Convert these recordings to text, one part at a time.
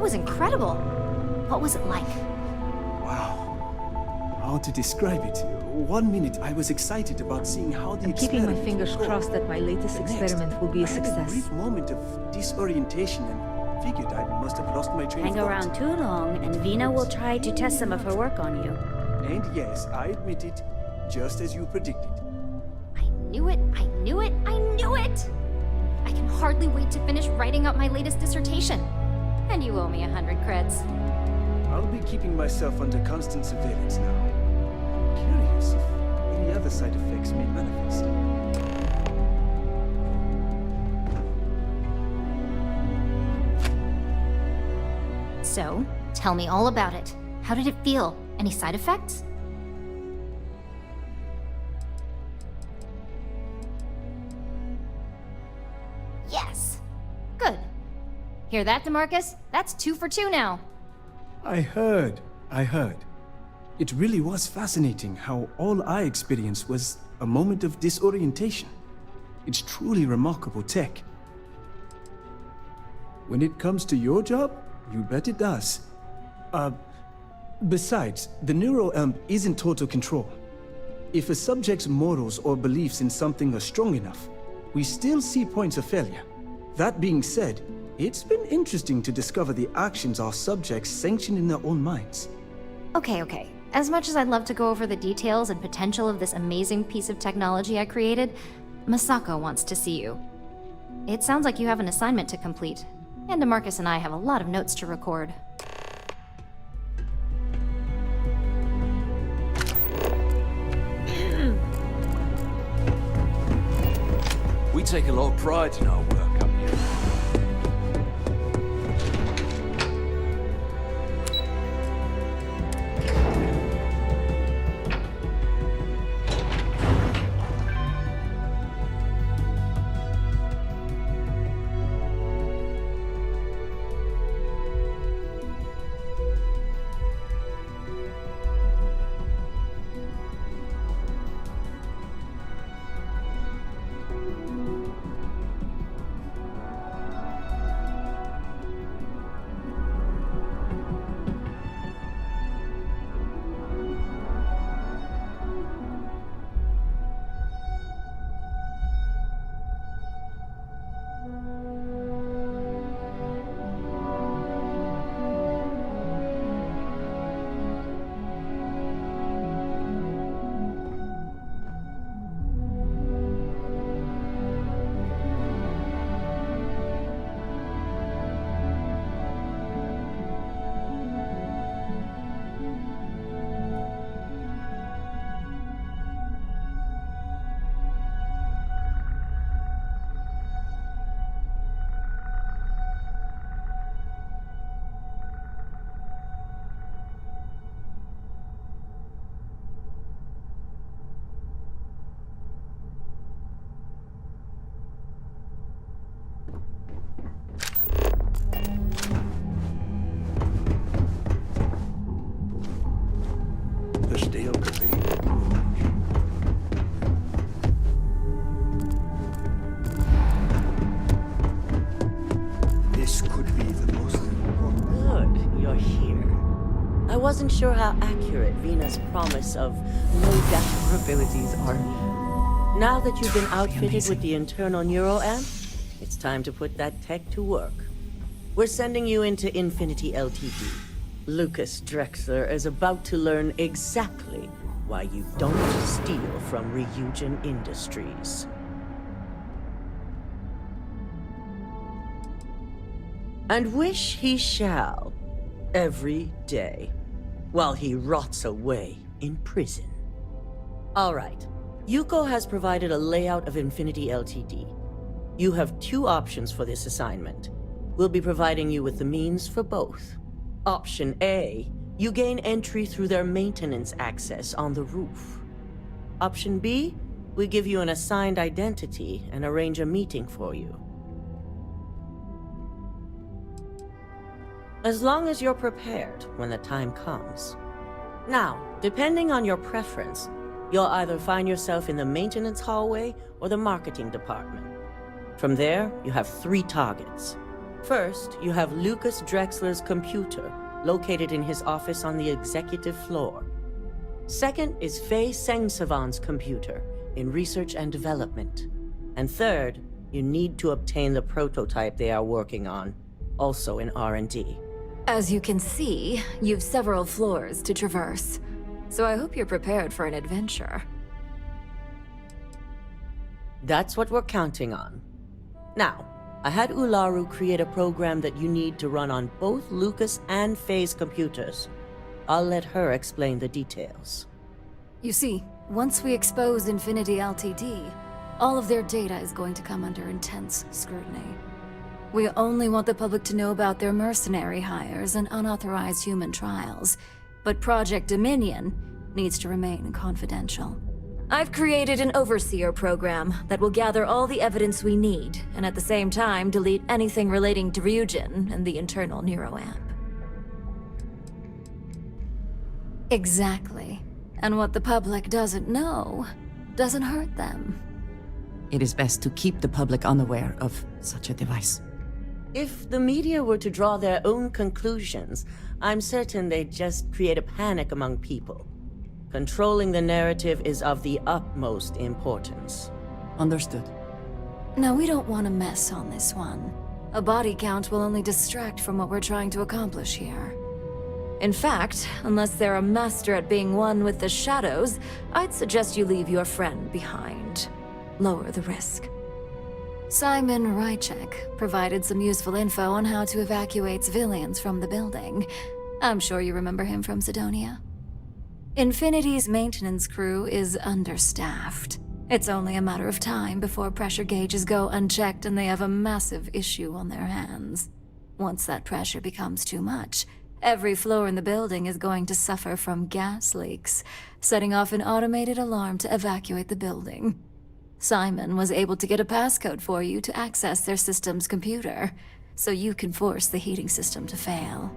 was incredible. What was it like? Wow. How to describe it? 1 minute I was excited about seeing how the I'm keeping my experiment fingers would go. crossed that my latest The next, experiment will be a I had a success. brief moment of disorientation and figured I must have lost my train of Hang thought. around too long, and Vina will try to test some of her work on you. And yes, I admit it, just as you predicted. I knew it, I knew it, I knew it! I can hardly wait to finish writing up my latest dissertation. And you owe me 100 creds. I'll be keeping myself under constant surveillance now. Curious if any other side effects may manifest. So, tell me all about it. How did it feel? Any side effects? Yes! Good. Hear that, DeMarcus? That's 2 for 2 now. I heard. It really was fascinating how all I experienced was a moment of disorientation. It's truly remarkable tech. When it comes to your job, you bet it does. Besides, the neural amp is in total control. If a subject's morals or beliefs in something are strong enough, we still see points of failure. That being said, it's been interesting to discover the actions our subjects sanction in their own minds. Okay. As much as I'd love to go over the details and potential of this amazing piece of technology I created, Masako wants to see you. It sounds like you have an assignment to complete, and DeMarcus and I have a lot of notes to record. We take a lot of pride in our work up here. This could be the most important. Good, you're here. I wasn't sure how accurate Vina's promise of no data abilities are. Now that you've been outfitted with the internal neural amp, it's time to put that tech to work. We're sending you into Infinity Ltd. Lucas Drexler is about to learn exactly why you don't steal from Ryujin Industries. And wish he shall, every day, while he rots away in prison. All right, Yuko has provided a layout of Infinity Ltd. You have 2 options for this assignment. We'll be providing you with the means for both. Option A, you gain entry through their maintenance access on the roof. Option B, we give you an assigned identity and arrange a meeting for you. As long as you're prepared when the time comes. Now, depending on your preference, you'll either find yourself in the maintenance hallway or the marketing department. From there, you have 3 targets. First, you have Lucas Drexler's computer, located in his office on the executive floor. Second is Faye Sengsavan's computer, in research and development. And third, you need to obtain the prototype they are working on, also in R&D. As you can see, you've several floors to traverse. So I hope you're prepared for an adventure. That's what we're counting on. Now, I had Ularu create a program that you need to run on both Lucas and Faye's computers. I'll let her explain the details. You see, once we expose Infinity Ltd, all of their data is going to come under intense scrutiny. We only want the public to know about their mercenary hires and unauthorized human trials, but Project Dominion needs to remain confidential. I've created an overseer program that will gather all the evidence we need, and at the same time delete anything relating to Ryujin and the internal neuroamp. Exactly. And what the public doesn't know doesn't hurt them. It is best to keep the public unaware of such a device. If the media were to draw their own conclusions, I'm certain they'd just create a panic among people. Controlling the narrative is of the utmost importance. Understood. No, we don't want to mess on this one. A body count will only distract from what we're trying to accomplish here. In fact, unless they're a master at being one with the shadows, I'd suggest you leave your friend behind. Lower the risk. Simon Rychek provided some useful info on how to evacuate civilians from the building. I'm sure you remember him from Sidonia. Infinity's maintenance crew is understaffed. It's only a matter of time before pressure gauges go unchecked and they have a massive issue on their hands. Once that pressure becomes too much, every floor in the building is going to suffer from gas leaks, setting off an automated alarm to evacuate the building. Simon was able to get a passcode for you to access their system's computer, so you can force the heating system to fail.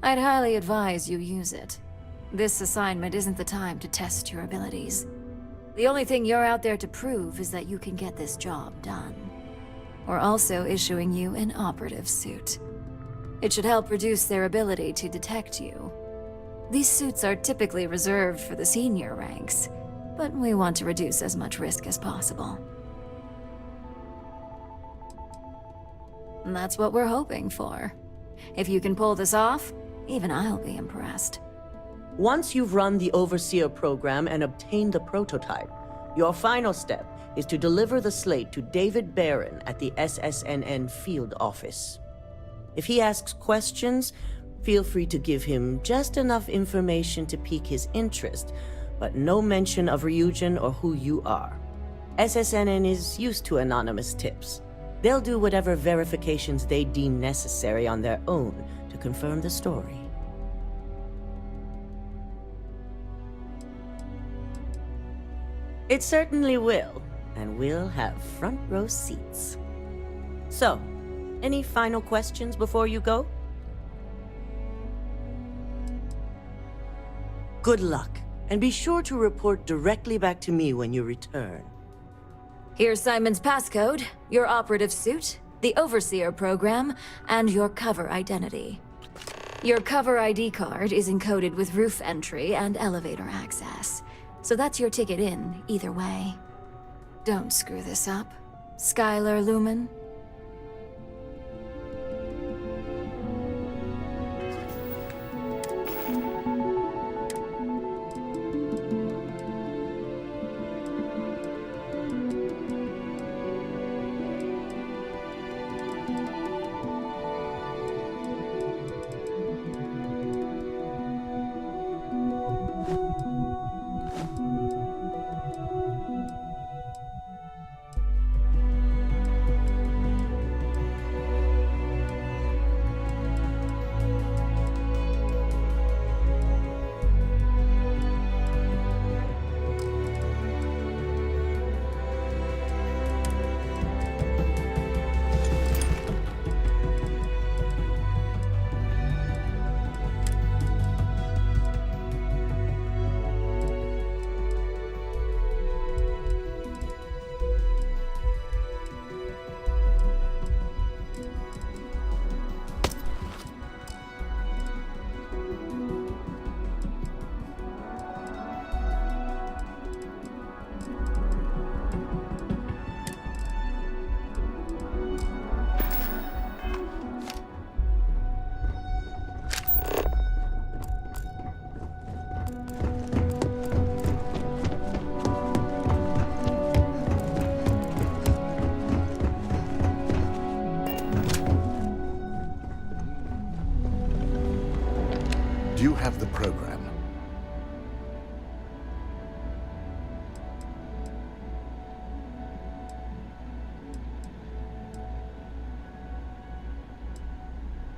I'd highly advise you use it. This assignment isn't the time to test your abilities. The only thing you're out there to prove is that you can get this job done. We're also issuing you an operative suit. It should help reduce their ability to detect you. These suits are typically reserved for the senior ranks, but we want to reduce as much risk as possible. And that's what we're hoping for. If you can pull this off, even I'll be impressed. Once you've run the Overseer program and obtained the prototype, your final step is to deliver the slate to David Barron at the SSNN field office. If he asks questions, feel free to give him just enough information to pique his interest, but no mention of Ryujin or who you are. SSNN is used to anonymous tips. They'll do whatever verifications they deem necessary on their own to confirm the story. It certainly will, and we'll have front row seats. So, any final questions before you go? Good luck, and be sure to report directly back to me when you return. Here's Simon's passcode, your operative suit, the Overseer program, and your cover identity. Your cover ID card is encoded with roof entry and elevator access, so that's your ticket in, either way. Don't screw this up, Skylar Lumen.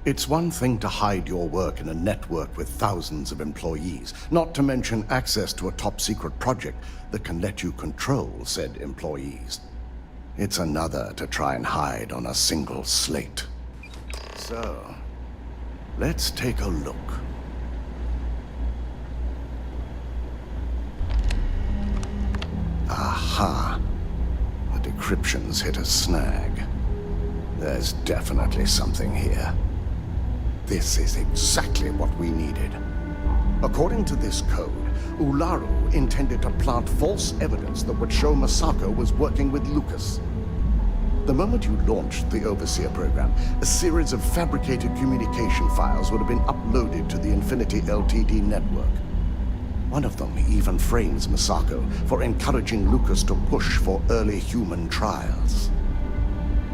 It's one thing to hide your work in a network with thousands of employees, not to mention access to a top-secret project that can let you control said employees. It's another to try and hide on a single slate. So, let's take a look. Aha. The decryption's hit a snag. There's definitely something here. This is exactly what we needed. According to this code, Ularu intended to plant false evidence that would show Masako was working with Lucas. The moment you launched the Overseer program, a series of fabricated communication files would have been uploaded to the Infinity Ltd network. One of them even frames Masako for encouraging Lucas to push for early human trials.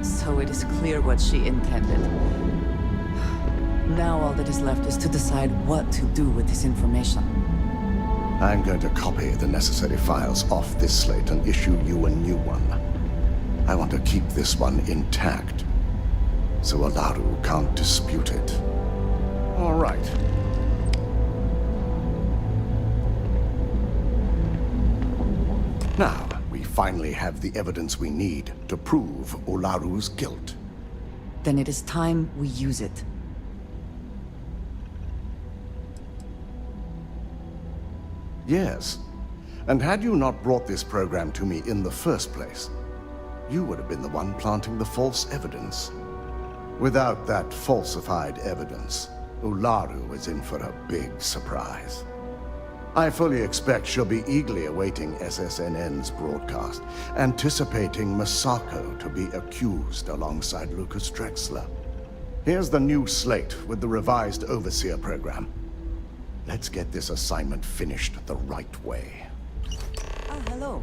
So it is clear what she intended. Now all that is left is to decide what to do with this information. I'm going to copy the necessary files off this slate and issue you a new one. I want to keep this one intact, so Ularu can't dispute it. All right. Now, we finally have the evidence we need to prove Ularu's guilt. Then it is time we use it. Yes. And had you not brought this program to me in the first place, you would have been the one planting the false evidence. Without that falsified evidence, Ularu is in for a big surprise. I fully expect she'll be eagerly awaiting SSNN's broadcast, anticipating Masako to be accused alongside Lucas Drexler. Here's the new slate with the revised Overseer program. Let's get this assignment finished the right way. Oh, hello.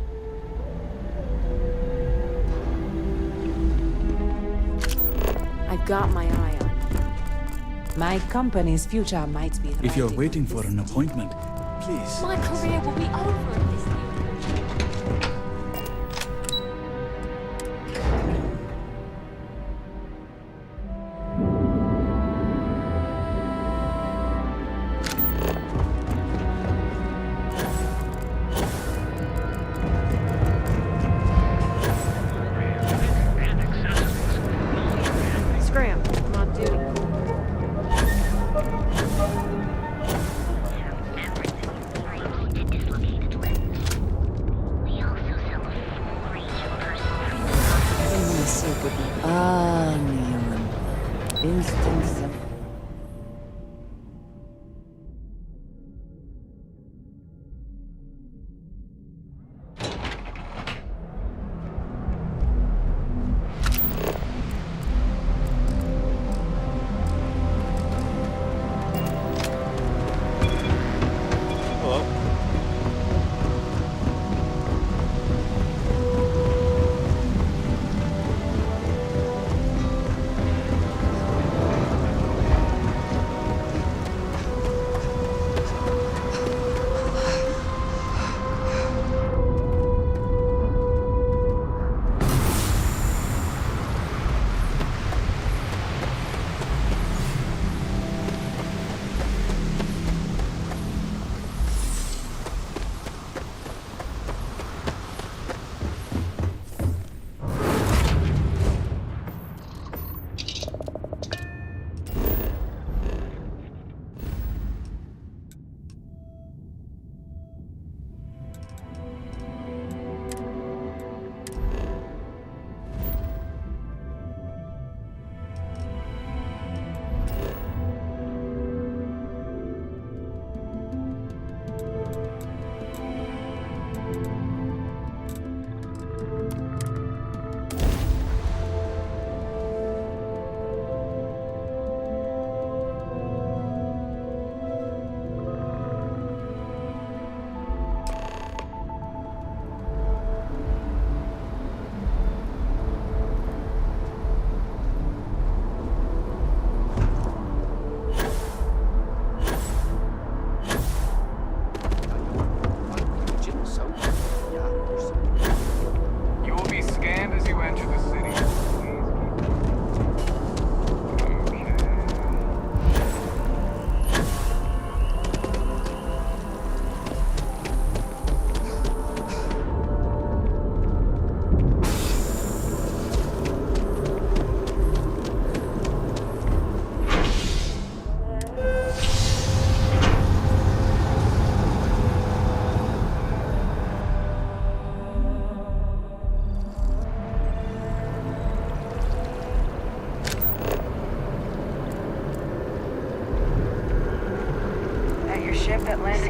I've got my eye on. My company's future might be. If you're waiting for an appointment, please. My career will be over if this new. Scram, I'm on duty. Ah, Newman. Instant.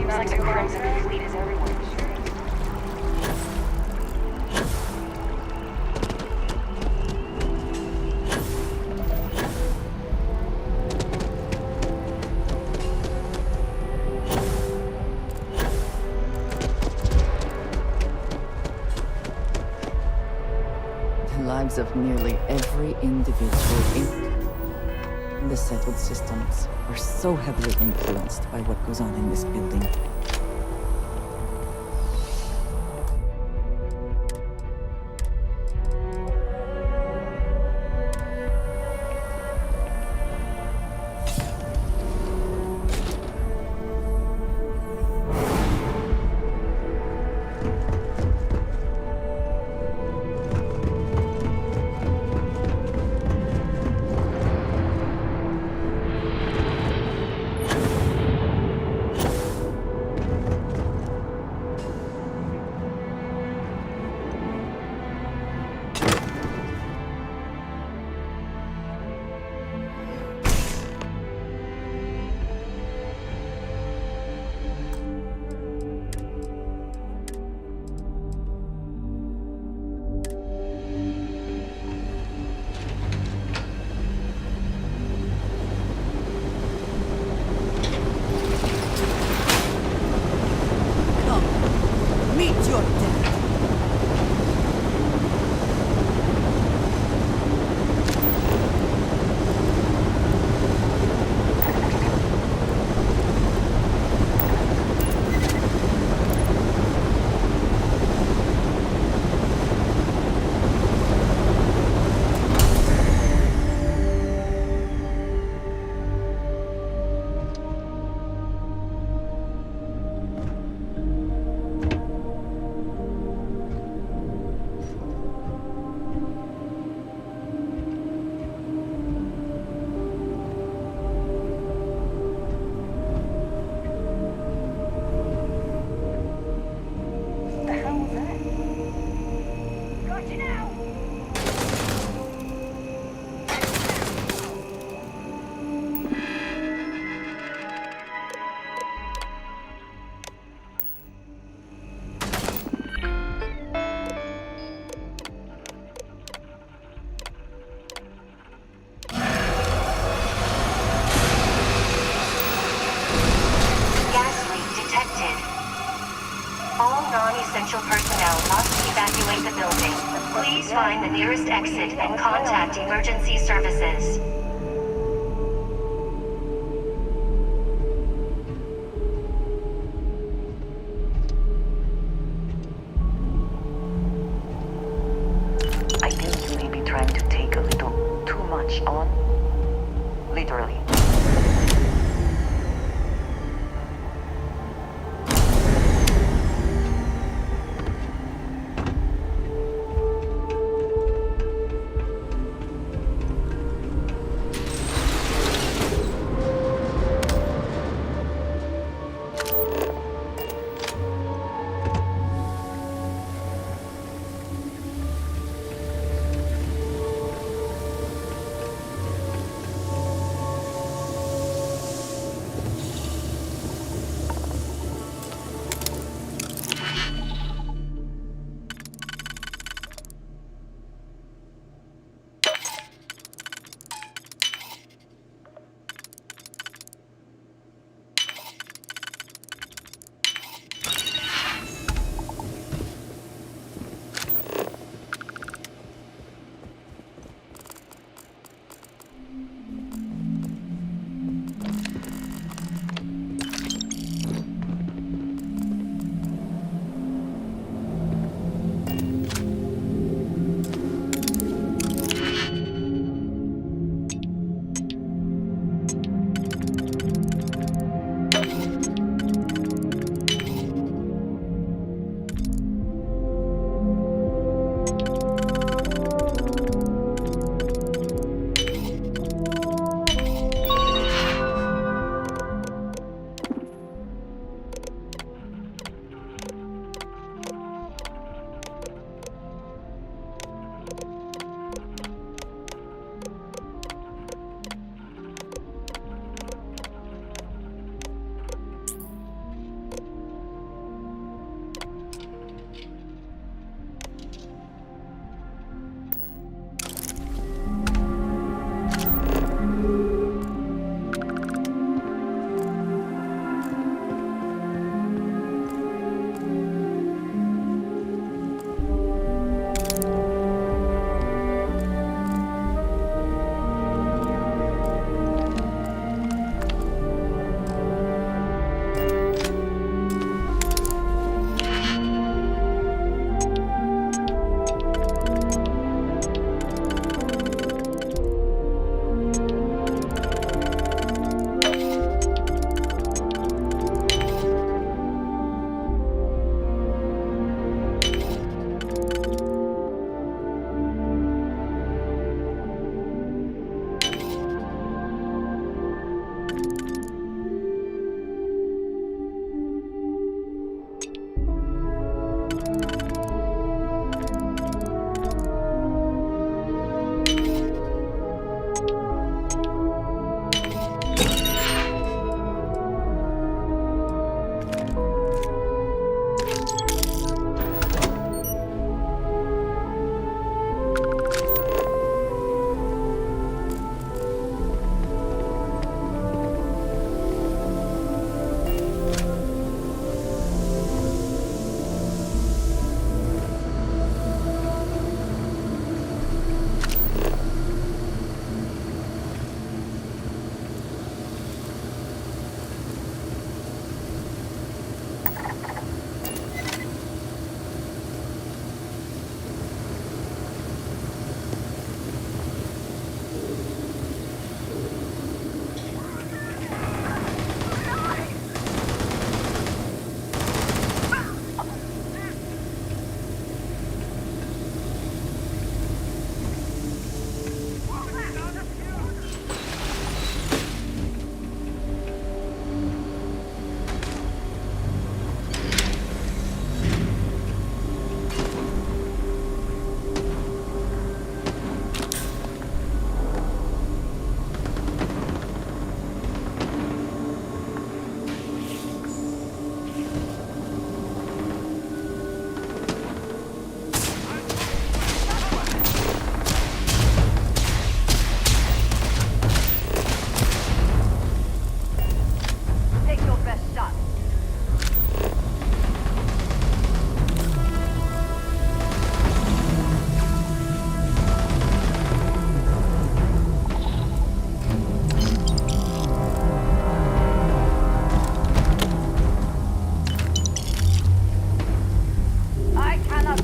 Seems like the Crimson Fleet is everywhere. The lives of nearly every individual in the settled systems are so heavily influenced by what goes on in this building. Meet your death. All non-essential personnel must evacuate the building. Please find the nearest exit and contact emergency services. I think you may be trying to take a little too much on. Literally.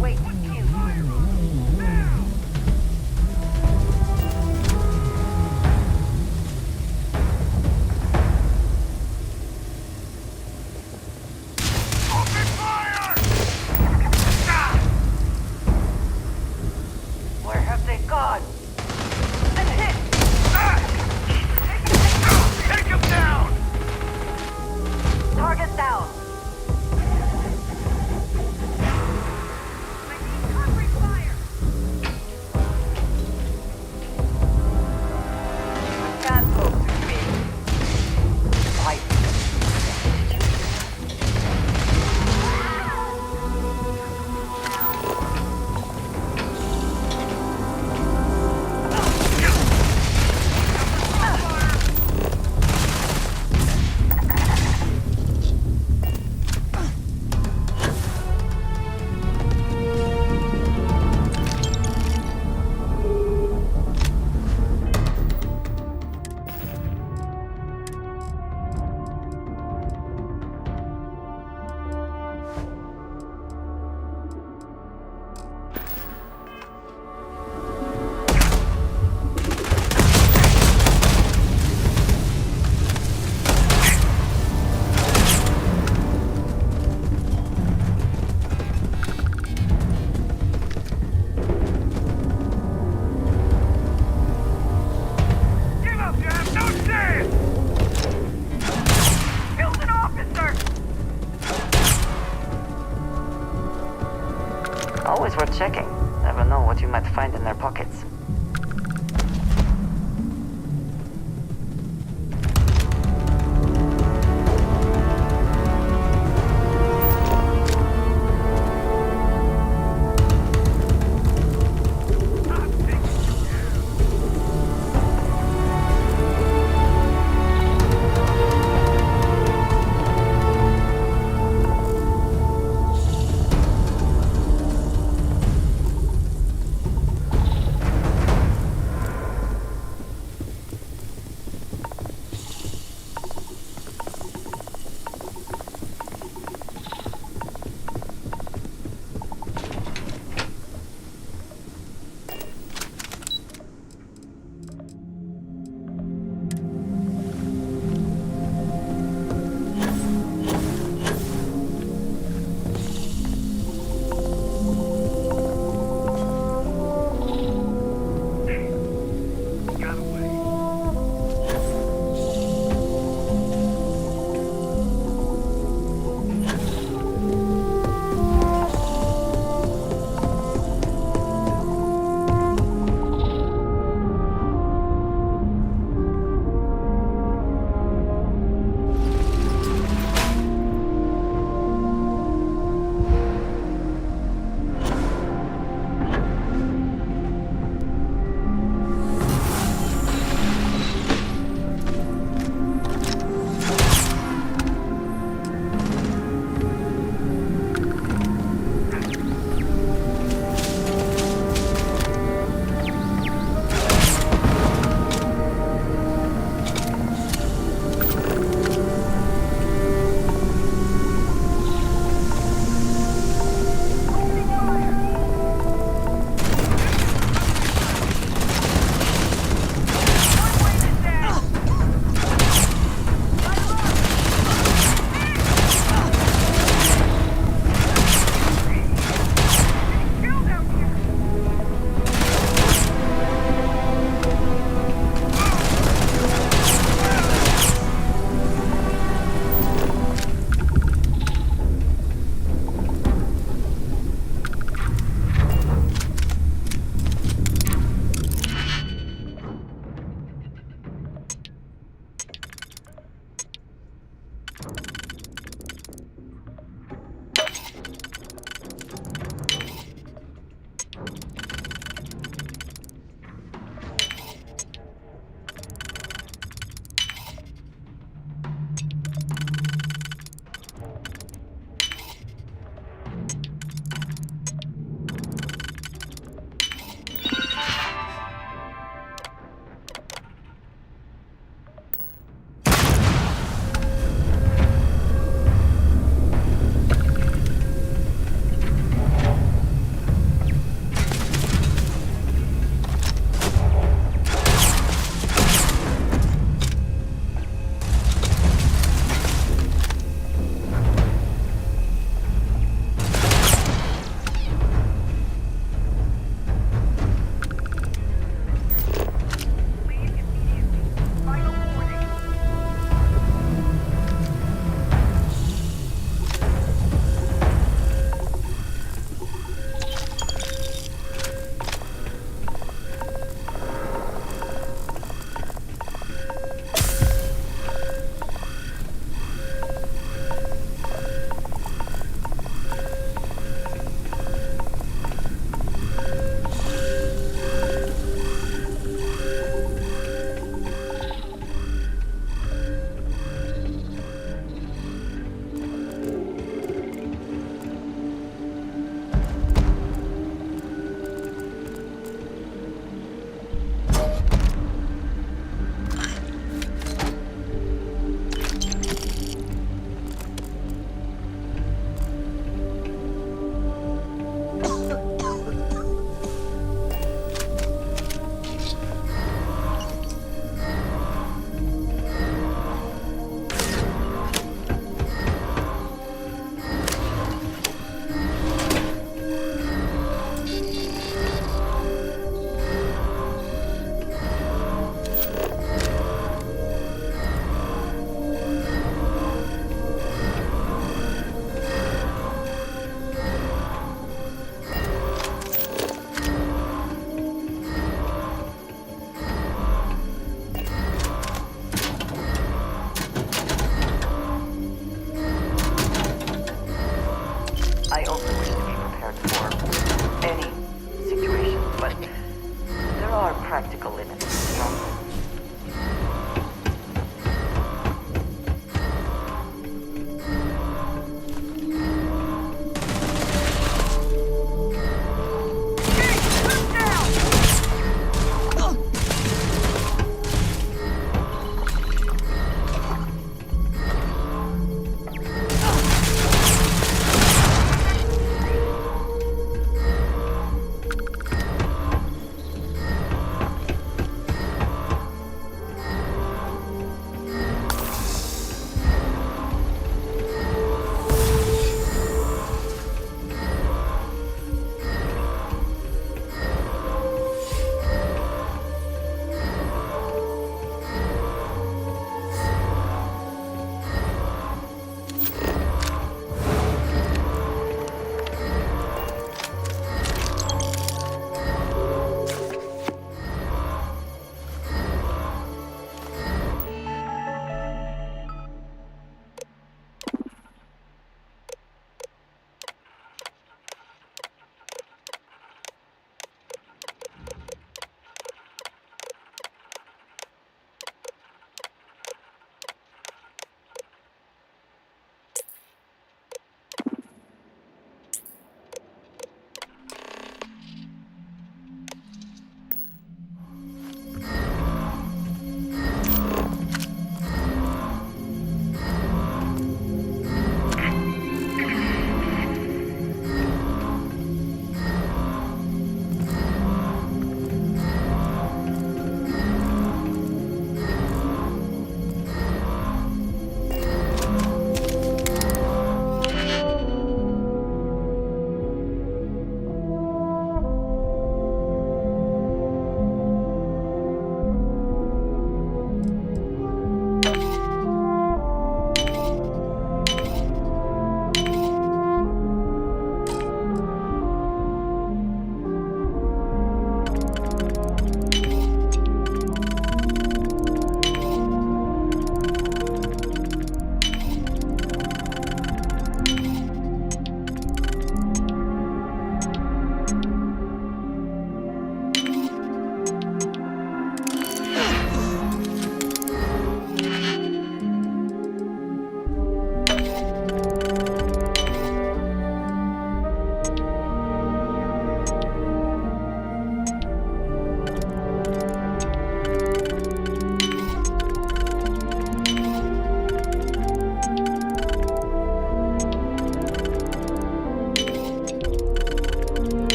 Wait, where have they gone? Been hit! Take him down! Target down! Can't hope to be. Fight. Give up, Jam! Don't stand! Killed an officer! Always worth checking. Never know what you might find in their pockets.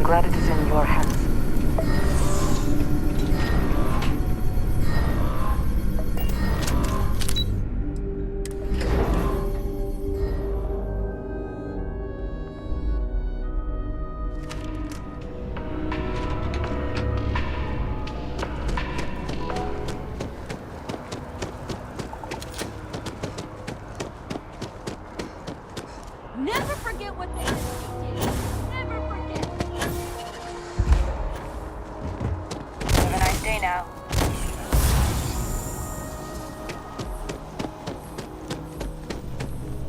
glad it is in your hands. Never forget what they did. Never forget. Have a nice day now.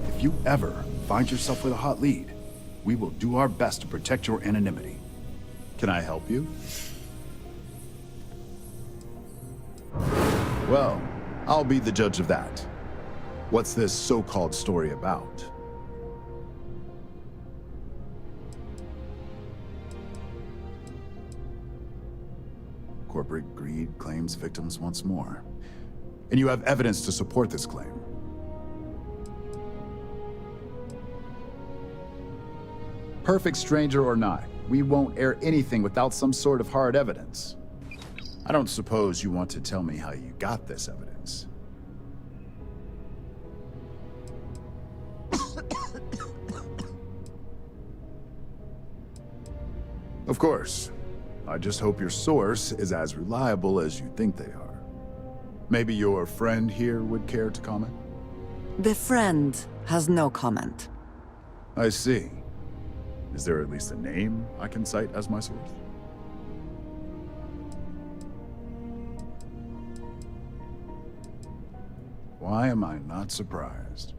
If you ever find yourself with a hot lead, we will do our best to protect your anonymity. Can I help you? Well, I'll be the judge of that. What's this so-called story about? Corporate greed claims victims once more. And you have evidence to support this claim. Perfect stranger or not, we won't air anything without some sort of hard evidence. I don't suppose you want to tell me how you got this evidence. Of course. I just hope your source is as reliable as you think they are. Maybe your friend here would care to comment? The friend has no comment. I see. Is there at least a name I can cite as my source? Why am I not surprised?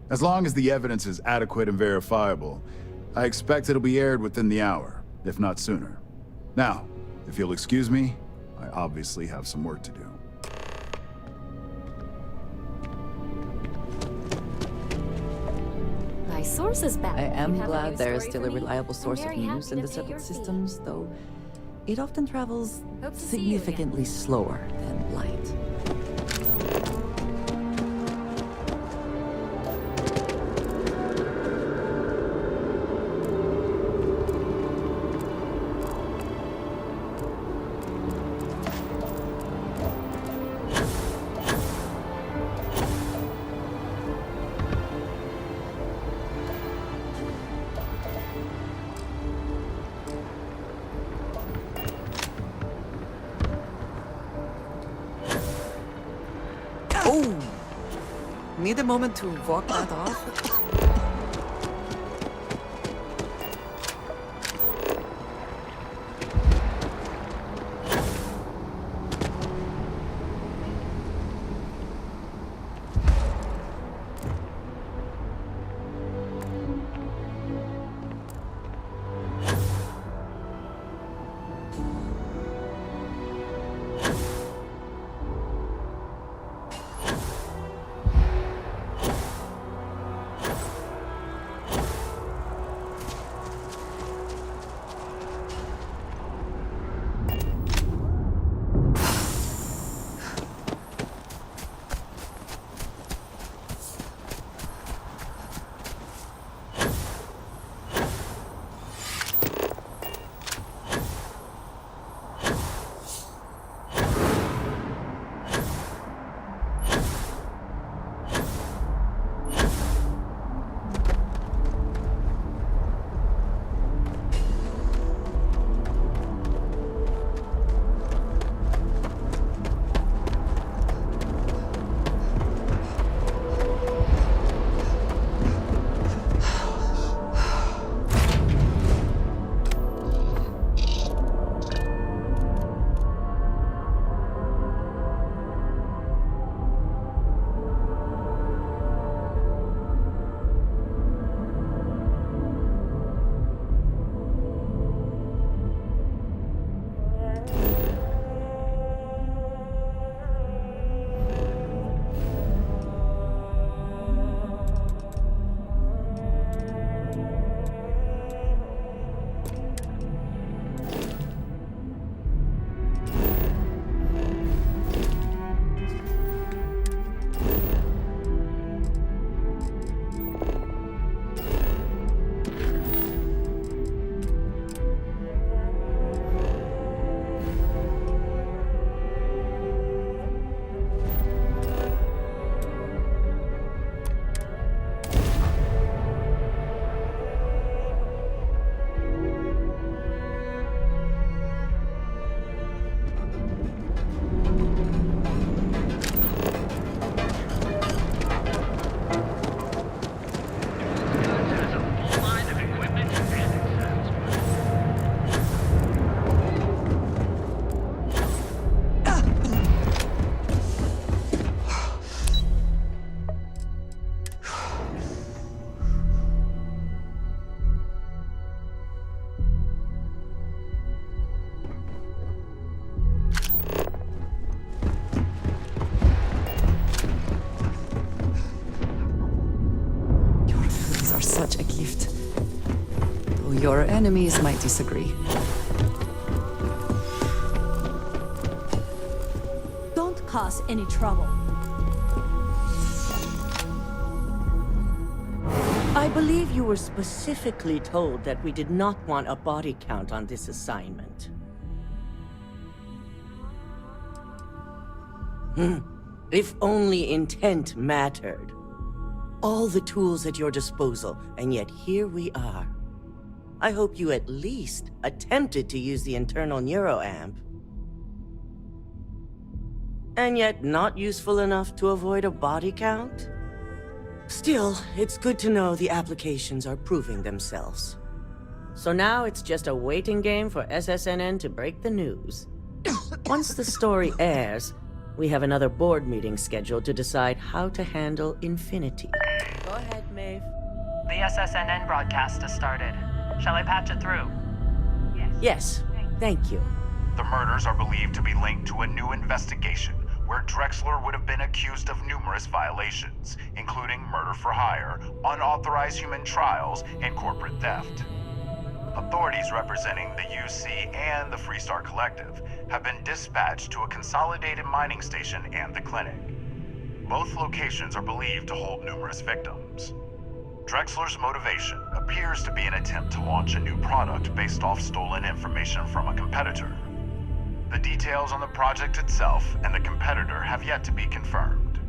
As long as the evidence is adequate and verifiable, I expect it'll be aired within the hour, if not sooner. Now, if you'll excuse me, I obviously have some work to do. My source is back. I am You have a glad news there is story still for a me? reliable I'm source of very news happy in the to pay your settled fee. systems, though it often travels Hope to see you again. significantly slower than light. Oh! Need a moment to walk that off? enemies might disagree. Don't cause any trouble. I believe you were specifically told that we did not want a body count on this assignment. If only intent mattered. All the tools at your disposal, and yet here we are. I hope you at least attempted to use the internal neuroamp. And yet not useful enough to avoid a body count? Still, it's good to know the applications are proving themselves. So now it's just a waiting game for SSNN to break the news. Once the story airs, we have another board meeting scheduled to decide how to handle Infinity. Go ahead, Maeve. The SSNN broadcast has started. Shall I patch it through? Yes, thank you. The murders are believed to be linked to a new investigation where Drexler would have been accused of numerous violations, including murder for hire, unauthorized human trials, and corporate theft. Authorities representing the UC and the Freestar Collective have been dispatched to a consolidated mining station and the clinic. Both locations are believed to hold numerous victims. Drexler's motivation appears to be an attempt to launch a new product based off stolen information from a competitor. The details on the project itself and the competitor have yet to be confirmed.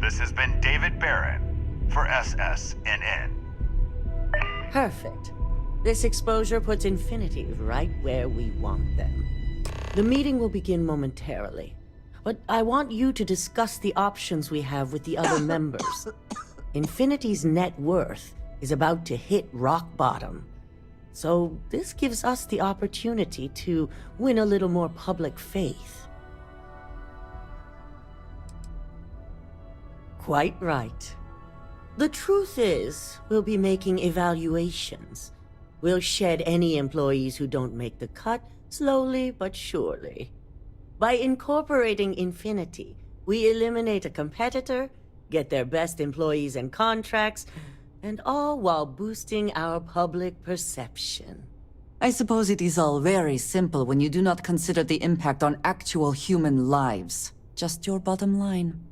This has been David Barron for SSNN. Perfect. This exposure puts Infinity right where we want them. The meeting will begin momentarily, but I want you to discuss the options we have with the other members. Infinity's net worth is about to hit rock bottom, so this gives us the opportunity to win a little more public faith. Quite right. The truth is, we'll be making evaluations. We'll shed any employees who don't make the cut, slowly but surely. By incorporating Infinity, we eliminate a competitor, get their best employees and contracts, and all while boosting our public perception. I suppose it is all very simple when you do not consider the impact on actual human lives. Just your bottom line.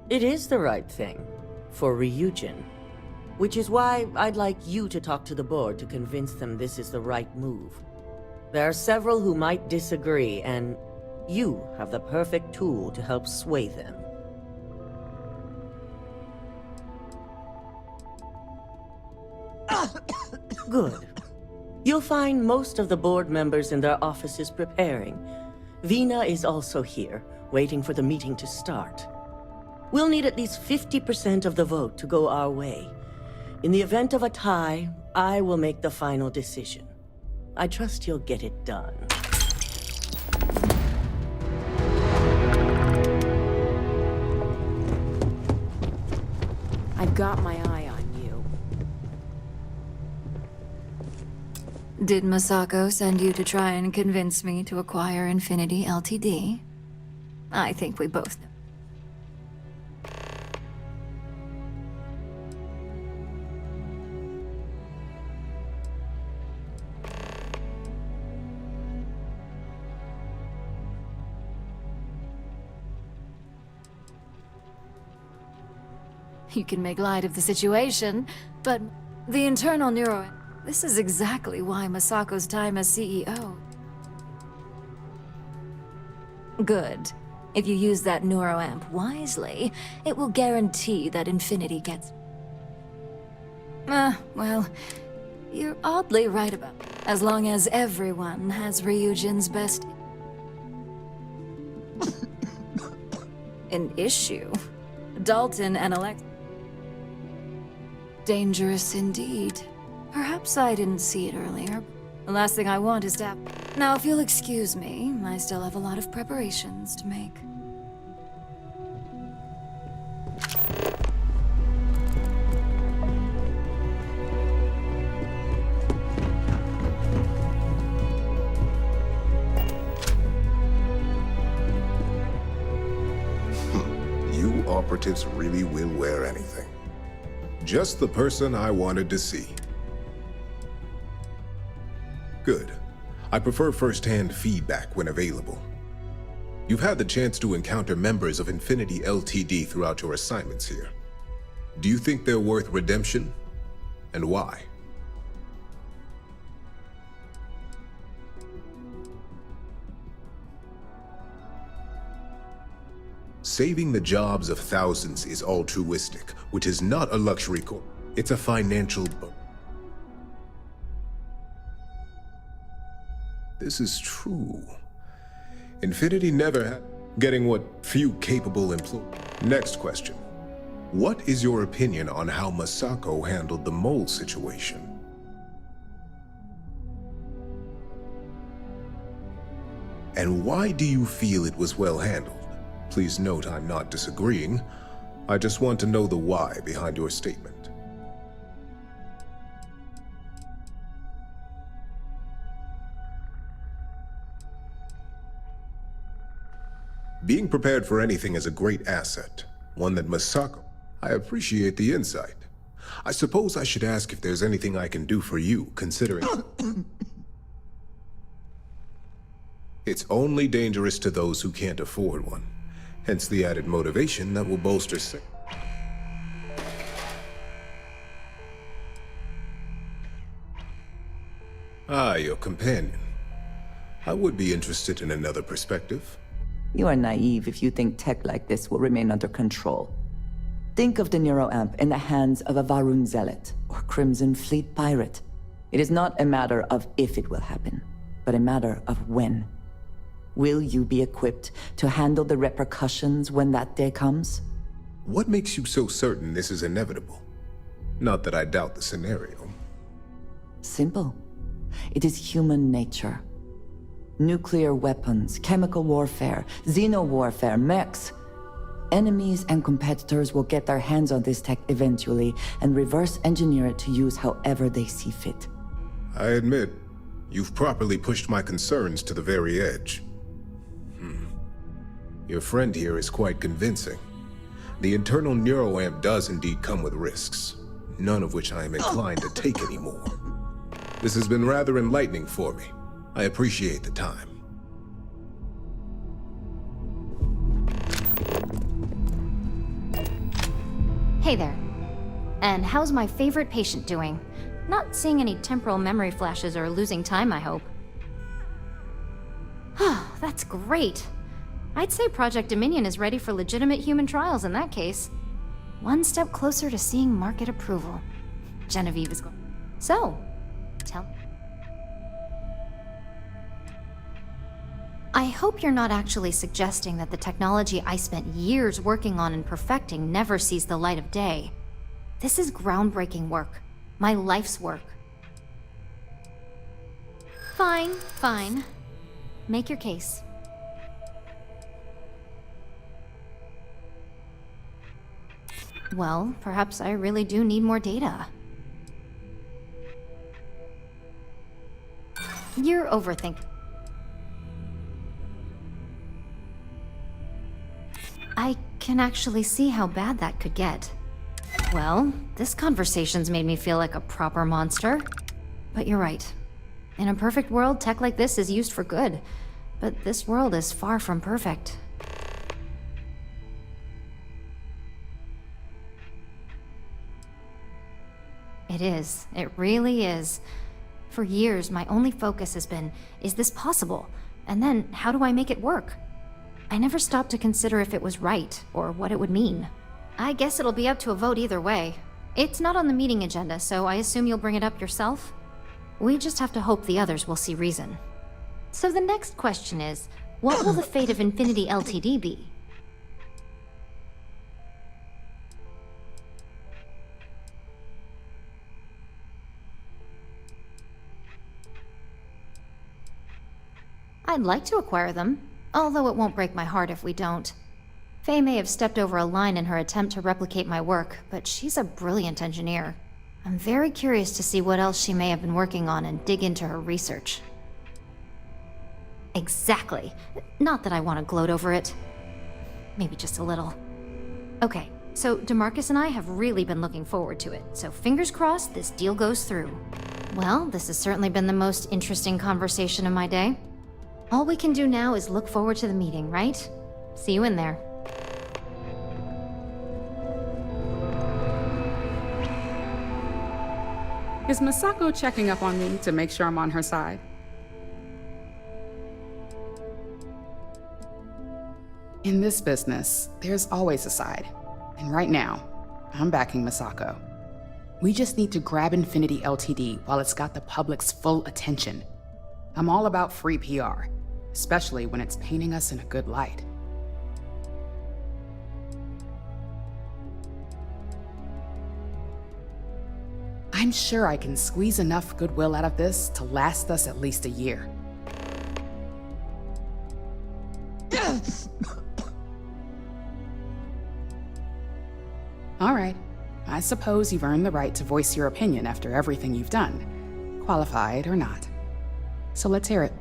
It is the right thing, for Ryujin. Which is why I'd like you to talk to the board to convince them this is the right move. There are several who might disagree, and you have the perfect tool to help sway them. Good. You'll find most of the board members in their offices preparing. Vina is also here, waiting for the meeting to start. We'll need at least 50% of the vote to go our way. In the event of a tie, I will make the final decision. I trust you'll get it done. I've got my eye on you. Did Masako send you to try and convince me to acquire Infinity Ltd? I think we both know. You can make light of the situation, but the internal neuro... This is exactly why Masako's time as CEO. Good. If you use that neuroamp wisely, it will guarantee that Infinity gets... well, you're oddly right about it. As long as everyone has Ryujin's best... An issue. Dalton and Alex... Dangerous indeed. Perhaps I didn't see it earlier. The last thing I want is to have... Now, if you'll excuse me, I still have a lot of preparations to make. operatives really will wear anything. Just the person I wanted to see. Good. I prefer first-hand feedback when available. You've had the chance to encounter members of Infinity LTD throughout your assignments here. Do you think they're worth redemption? And why? Saving the jobs of thousands is altruistic, which is not a luxury core. It's a financial boon. This is true. Infinity never had getting what few capable employees. Next question. What is your opinion on how Masako handled the mole situation? And why do you feel it was well handled? Please note I'm not disagreeing. I just want to know the why behind your statement. Being prepared for anything is a great asset, one that Masako... I appreciate the insight. I suppose I should ask if there's anything I can do for you, considering... It's only dangerous to those who can't afford one. Hence the added motivation that will bolster... Ah, your companion. I would be interested in another perspective. You are naive if you think tech like this will remain under control. Think of the Neuroamp in the hands of a Varun Zealot or Crimson Fleet pirate. It is not a matter of if it will happen, but a matter of when. Will you be equipped to handle the repercussions when that day comes? What makes you so certain this is inevitable? Not that I doubt the scenario. Simple. It is human nature. Nuclear weapons, chemical warfare, xeno-warfare, mechs. Enemies and competitors will get their hands on this tech eventually and reverse engineer it to use however they see fit. I admit, you've properly pushed my concerns to the very edge. Your friend here is quite convincing. The internal neuroamp does indeed come with risks, none of which I am inclined to take anymore. This has been rather enlightening for me. I appreciate the time. Hey there. And how's my favorite patient doing? Not seeing any temporal memory flashes or losing time, I hope. That's great. I'd say Project Dominion is ready for legitimate human trials in that case. One step closer to seeing market approval. Genevieve is going. So, tell me. I hope you're not actually suggesting that the technology I spent years working on and perfecting never sees the light of day. This is groundbreaking work. My life's work. Fine, fine. Make your case. Well, perhaps I really do need more data. You're overthinking. I can actually see how bad that could get. Well, this conversation's made me feel like a proper monster. But you're right. In a perfect world, tech like this is used for good. But this world is far from perfect. It is. It really is. For years, my only focus has been, is this possible? And then, how do I make it work? I never stopped to consider if it was right, or what it would mean. I guess it'll be up to a vote either way. It's not on the meeting agenda, so I assume you'll bring it up yourself? We just have to hope the others will see reason. So the next question is, what will the fate of Infinity LTD be? I'd like to acquire them, although it won't break my heart if we don't. Faye may have stepped over a line in her attempt to replicate my work, but she's a brilliant engineer. I'm very curious to see what else she may have been working on and dig into her research. Exactly. Not that I want to gloat over it. Maybe just a little. Okay, so DeMarcus and I have really been looking forward to it, so fingers crossed this deal goes through. Well, this has certainly been the most interesting conversation of my day. All we can do now is look forward to the meeting, right? See you in there. Is Masako checking up on me to make sure I'm on her side? In this business, there's always a side. And right now, I'm backing Masako. We just need to grab Infinity Ltd while it's got the public's full attention. I'm all about free PR, especially when it's painting us in a good light. I'm sure I can squeeze enough goodwill out of this to last us at least a year. All right, I suppose you've earned the right to voice your opinion after everything you've done, qualified or not. So let's hear it.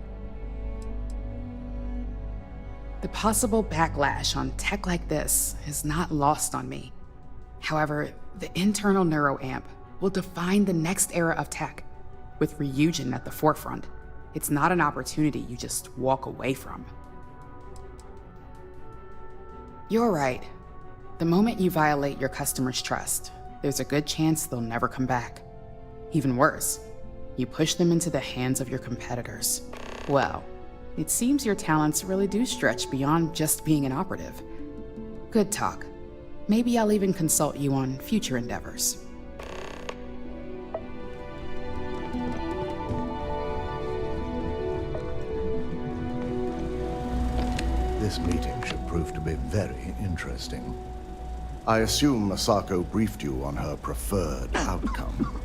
The possible backlash on tech like this is not lost on me. However, the internal neuroamp will define the next era of tech, with Ryujin at the forefront. It's not an opportunity you just walk away from. You're right. The moment you violate your customers' trust, there's a good chance they'll never come back. Even worse, you push them into the hands of your competitors. Well, it seems your talents really do stretch beyond just being an operative. Good talk. Maybe I'll even consult you on future endeavors. This meeting should prove to be very interesting. I assume Masako briefed you on her preferred outcome.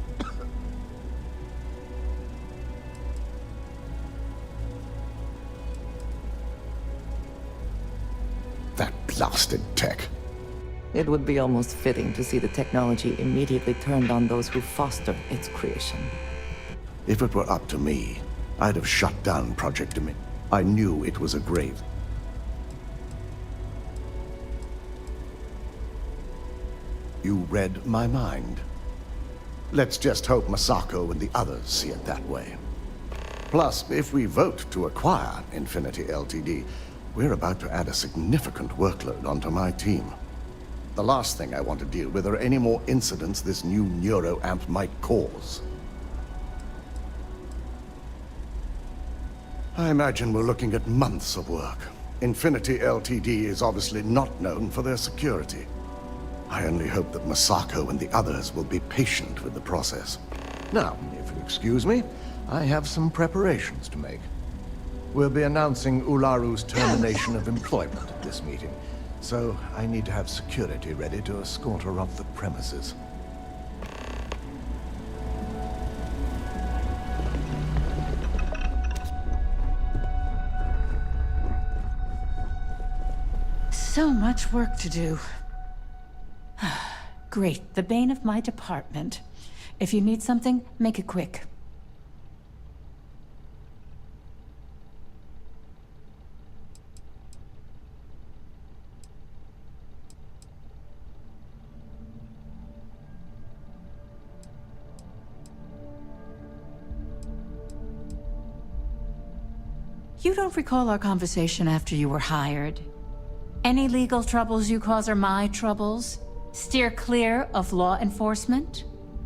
That blasted tech. It would be almost fitting to see the technology immediately turned on those who foster its creation. If it were up to me, I'd have shut down Project Dominion. I knew it was a grave. You read my mind. Let's just hope Masako and the others see it that way. Plus, if we vote to acquire Infinity Ltd, we're about to add a significant workload onto my team. The last thing I want to deal with are any more incidents this new neuroamp might cause. I imagine we're looking at months of work. Infinity Ltd is obviously not known for their security. I only hope that Masako and the others will be patient with the process. Now, if you excuse me, I have some preparations to make. We'll be announcing Ularu's termination of employment at this meeting, so I need to have security ready to escort her off the premises. So much work to do. Great, the bane of my department. If you need something, make it quick. You don't recall our conversation after you were hired? Any legal troubles you cause are my troubles? Steer clear of law enforcement?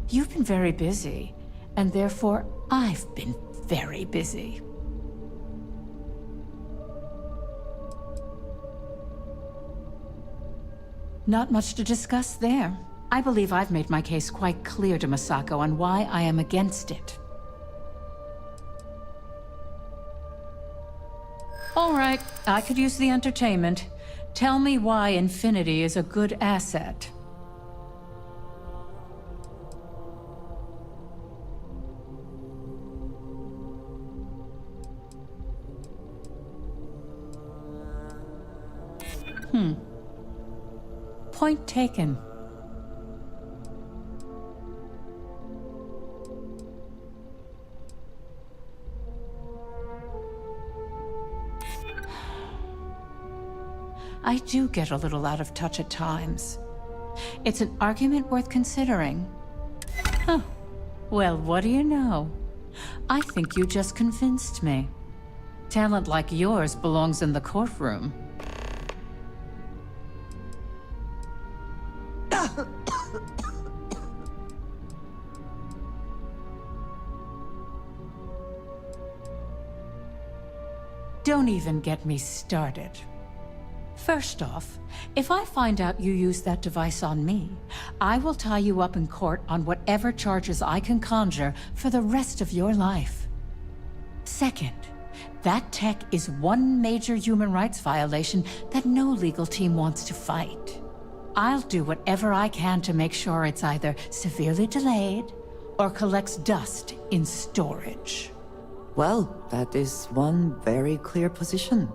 You've been very busy, and therefore I've been very busy. Not much to discuss there. I believe I've made my case quite clear to Masako on why I am against it. All right, I could use the entertainment. Tell me why Infinity is a good asset. Point taken. I do get a little out of touch at times. It's an argument worth considering. Huh. Well, what do you know? I think you just convinced me. Talent like yours belongs in the courtroom. Don't even get me started. First off, if I find out you used that device on me, I will tie you up in court on whatever charges I can conjure for the rest of your life. Second, that tech is one major human rights violation that no legal team wants to fight. I'll do whatever I can to make sure it's either severely delayed or collects dust in storage. Well, that is one very clear position.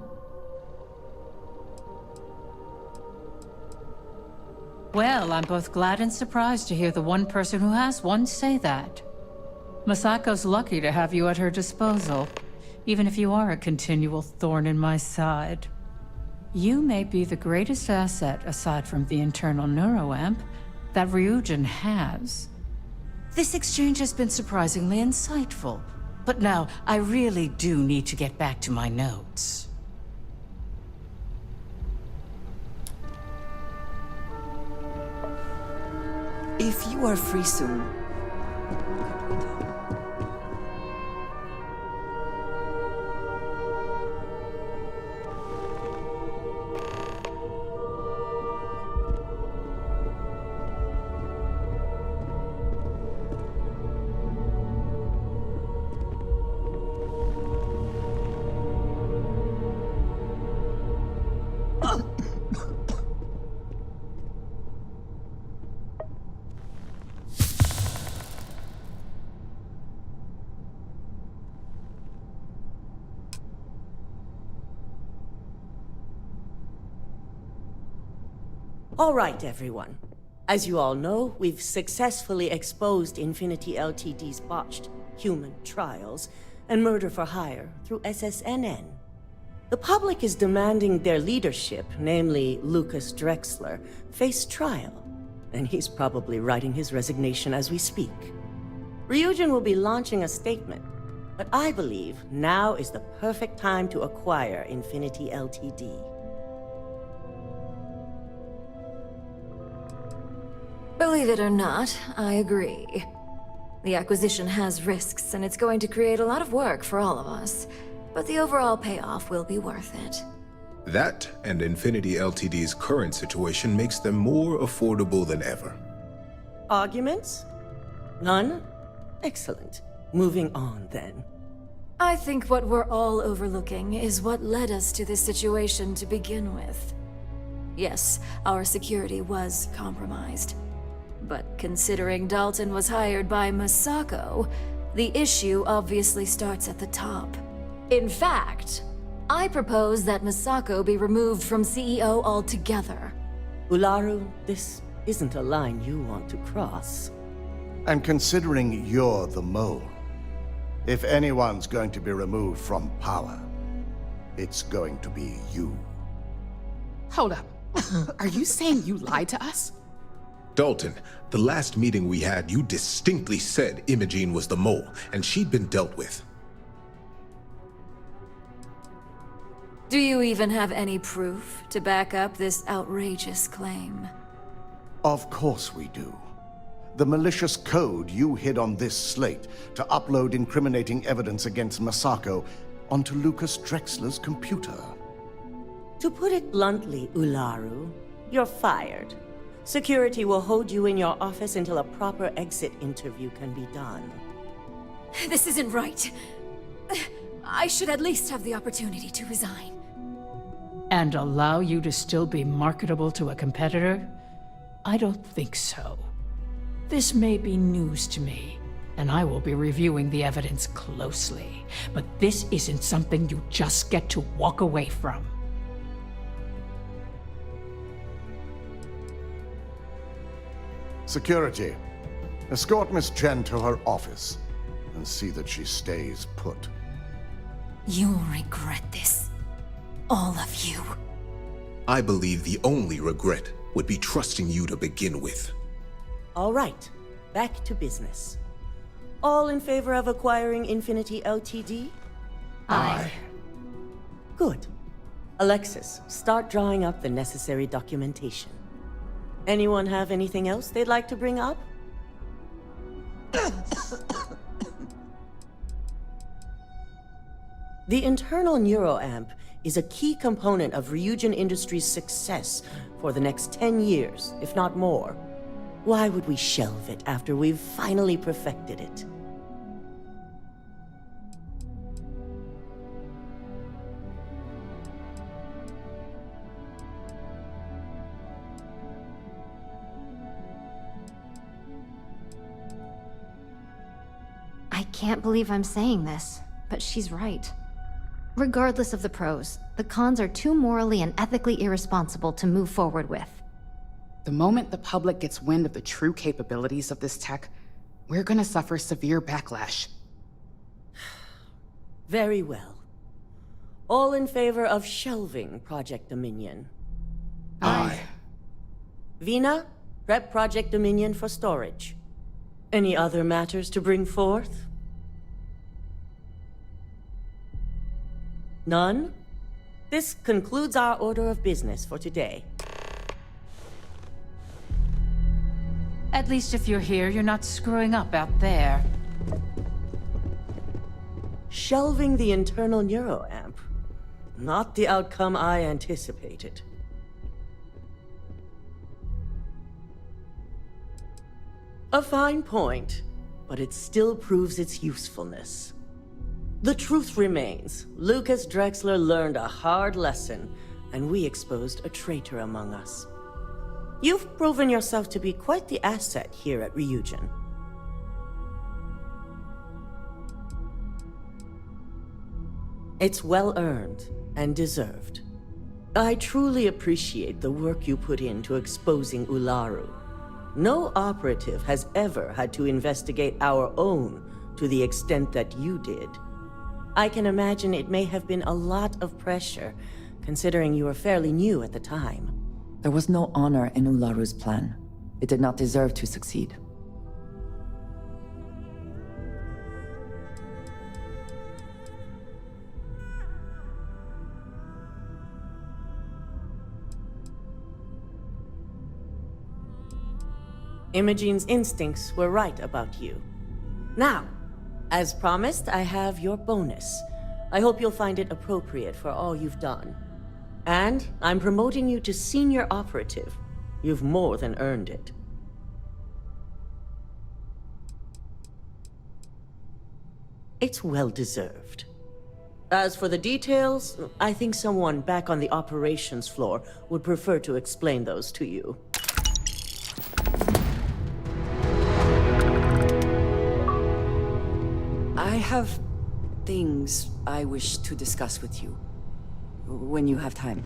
Well, I'm both glad and surprised to hear the one person who has one say that. Masako's lucky to have you at her disposal, even if you are a continual thorn in my side. You may be the greatest asset, aside from the internal neuroamp, that Ryujin has. This exchange has been surprisingly insightful, but now I really do need to get back to my notes. If you are free soon, All right, everyone. As you all know, we've successfully exposed Infinity Ltd's botched human trials and murder for hire through SSNN. The public is demanding their leadership, namely Lucas Drexler, face trial, and he's probably writing his resignation as we speak. Ryujin will be launching a statement, but I believe now is the perfect time to acquire Infinity Ltd. Believe it or not, I agree. The acquisition has risks, and it's going to create a lot of work for all of us. But the overall payoff will be worth it. That and Infinity Ltd's current situation makes them more affordable than ever. Arguments? None? Excellent. Moving on, then. I think what we're all overlooking is what led us to this situation to begin with. Yes, our security was compromised. But considering Dalton was hired by Masako, the issue obviously starts at the top. In fact, I propose that Masako be removed from CEO altogether. Ularu, this isn't a line you want to cross. And considering you're the mole, if anyone's going to be removed from power, it's going to be you. Hold up. Are you saying you lied to us? Dalton, the last meeting we had, you distinctly said Imogene was the mole, and she'd been dealt with. Do you even have any proof to back up this outrageous claim? Of course we do. The malicious code you hid on this slate to upload incriminating evidence against Masako onto Lucas Drexler's computer. To put it bluntly, Ularu, you're fired. Security will hold you in your office until a proper exit interview can be done. This isn't right. I should at least have the opportunity to resign. And allow you to still be marketable to a competitor? I don't think so. This may be news to me, and I will be reviewing the evidence closely. But this isn't something you just get to walk away from. Security, escort Miss Chen to her office and see that she stays put. You'll regret this. All of you. I believe the only regret would be trusting you to begin with. All right, back to business. All in favor of acquiring Infinity Ltd? Aye. Good. Alexis, start drawing up the necessary documentation. Anyone have anything else they'd like to bring up? The internal neuroamp is a key component of Ryujin Industries' success for the next 10 years, if not more. Why would we shelve it after we've finally perfected it? I can't believe I'm saying this, but she's right. Regardless of the pros, the cons are too morally and ethically irresponsible to move forward with. The moment the public gets wind of the true capabilities of this tech, we're gonna suffer severe backlash. Very well. All in favor of shelving Project Dominion? Aye. Vina, prep Project Dominion for storage. Any other matters to bring forth? None? This concludes our order of business for today. At least if you're here, you're not screwing up out there. Shelving the internal neuroamp. Not the outcome I anticipated. A fine point, but it still proves its usefulness. The truth remains, Lucas Drexler learned a hard lesson, and we exposed a traitor among us. You've proven yourself to be quite the asset here at Ryujin. It's well earned and deserved. I truly appreciate the work you put into exposing Ularu. No operative has ever had to investigate our own to the extent that you did. I can imagine it may have been a lot of pressure, considering you were fairly new at the time. There was no honor in Ularu's plan. It did not deserve to succeed. Imogene's instincts were right about you. Now, as promised, I have your bonus. I hope you'll find it appropriate for all you've done. And I'm promoting you to senior operative. You've more than earned it. It's well deserved. As for the details, I think someone back on the operations floor would prefer to explain those to you. I have things I wish to discuss with you. When you have time.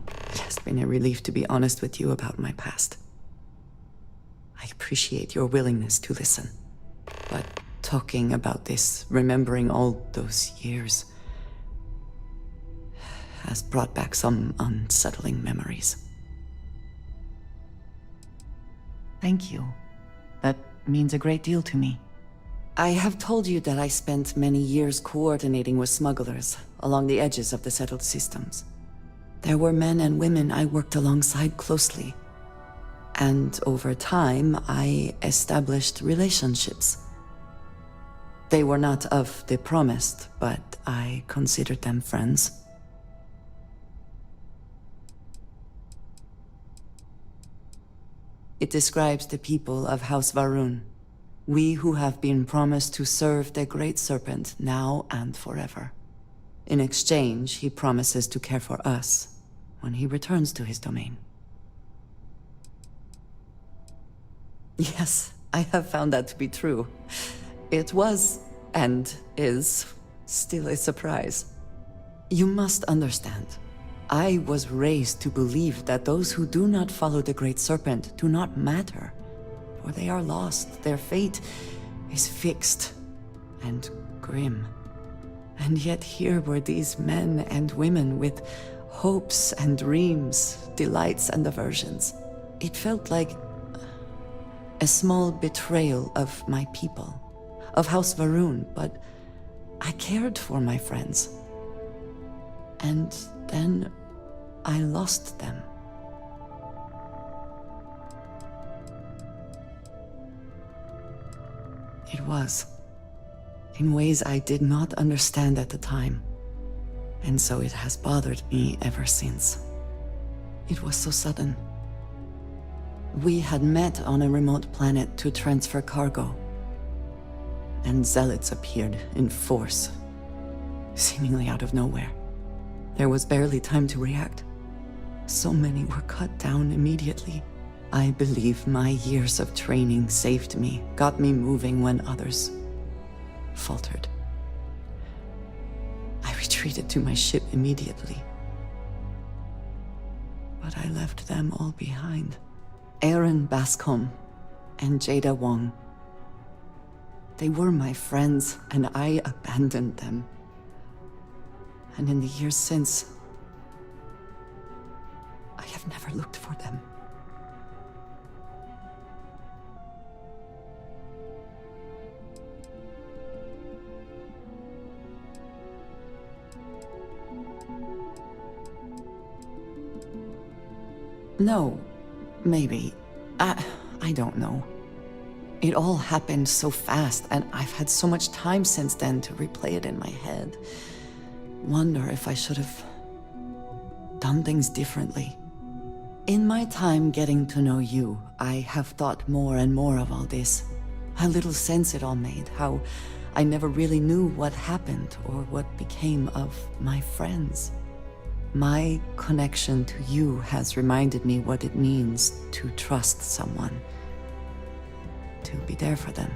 It has been a relief to be honest with you about my past. I appreciate your willingness to listen. But talking about this, remembering all those years, has brought back some unsettling memories. Thank you. That means a great deal to me. I have told you that I spent many years coordinating with smugglers along the edges of the settled systems. There were men and women I worked alongside closely. And over time, I established relationships. They were not of the promised, but I considered them friends. It describes the people of House Varun. We who have been promised to serve the Great Serpent now and forever. In exchange, he promises to care for us when he returns to his domain. Yes, I have found that to be true. It was, and is, still a surprise. You must understand, I was raised to believe that those who do not follow the Great Serpent do not matter. For they are lost, their fate is fixed and grim. And yet here were these men and women with hopes and dreams, delights and aversions. It felt like a small betrayal of my people, of House Varun, but I cared for my friends. And then I lost them. It was, in ways I did not understand at the time, and so it has bothered me ever since. It was so sudden. We had met on a remote planet to transfer cargo, and zealots appeared in force, seemingly out of nowhere. There was barely time to react. So many were cut down immediately. I believe my years of training saved me, got me moving when others faltered. I retreated to my ship immediately. But I left them all behind. Aaron Bascom and Jada Wong. They were my friends, and I abandoned them. And in the years since, I have never looked for them. No, maybe. I don't know. It all happened so fast, and I've had so much time since then to replay it in my head. Wonder if I should have done things differently. In my time getting to know you, I have thought more and more of all this. How little sense it all made, how I never really knew what happened or what became of my friends. My connection to you has reminded me what it means to trust someone, to be there for them.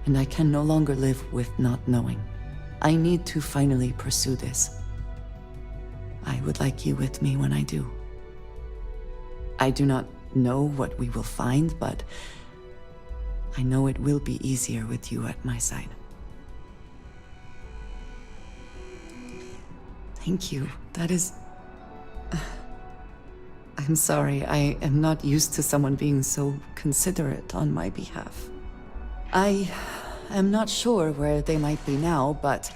And I can no longer live with not knowing. I need to finally pursue this. I would like you with me when I do. I do not know what we will find, but I know it will be easier with you at my side. Thank you. That is... I'm sorry, I am not used to someone being so considerate on my behalf. I am not sure where they might be now, but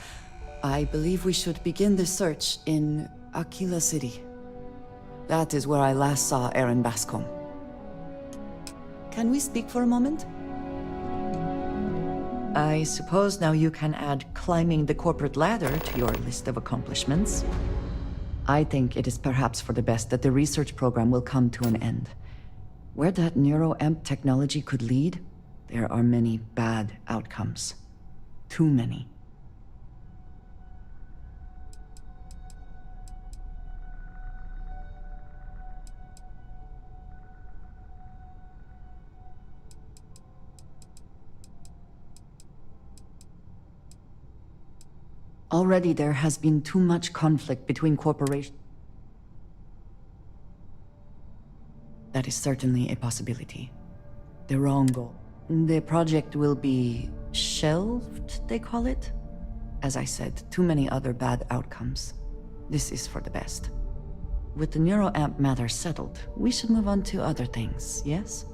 I believe we should begin the search in Aquila City. That is where I last saw Aaron Bascom. Can we speak for a moment? I suppose now you can add climbing the corporate ladder to your list of accomplishments. I think it is perhaps for the best that the research program will come to an end. Where that neuroamp technology could lead, there are many bad outcomes. Too many. Already there has been too much conflict between corporations. That is certainly a possibility. The wrong goal. The project will be shelved, they call it? As I said, too many other bad outcomes. This is for the best. With the neuroamp matter settled, we should move on to other things, yes?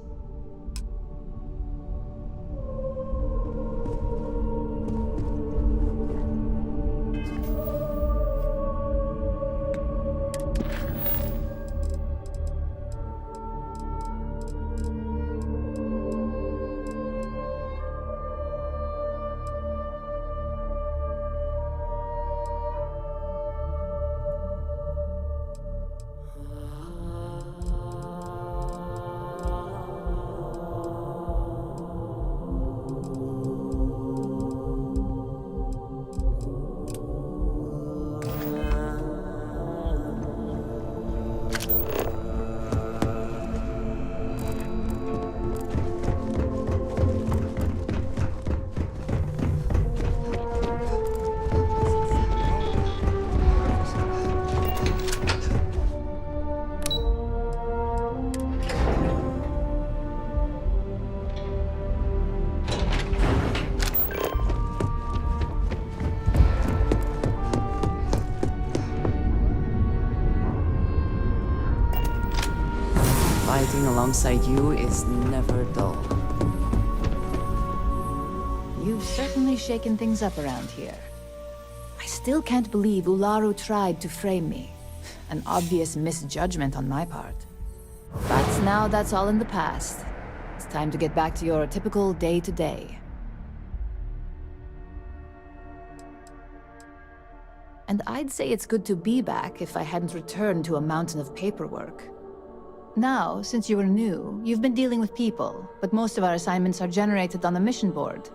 Working alongside you is never dull. You've certainly shaken things up around here. I still can't believe Ularu tried to frame me. An obvious misjudgment on my part. But now that's all in the past. It's time to get back to your typical day-to-day. And I'd say it's good to be back if I hadn't returned to a mountain of paperwork. Now, since you were new, you've been dealing with people, but most of our assignments are generated on the mission board.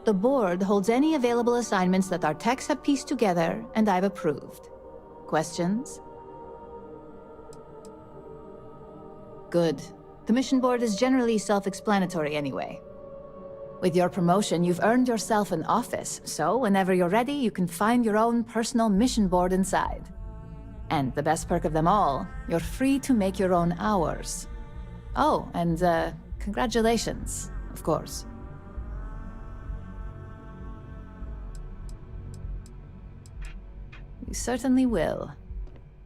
The board holds any available assignments that our techs have pieced together, and I've approved. Questions? Good. The mission board is generally self-explanatory anyway. With your promotion, you've earned yourself an office, so whenever you're ready, you can find your own personal mission board inside. And the best perk of them all, you're free to make your own hours. Oh, and congratulations, of course. You certainly will.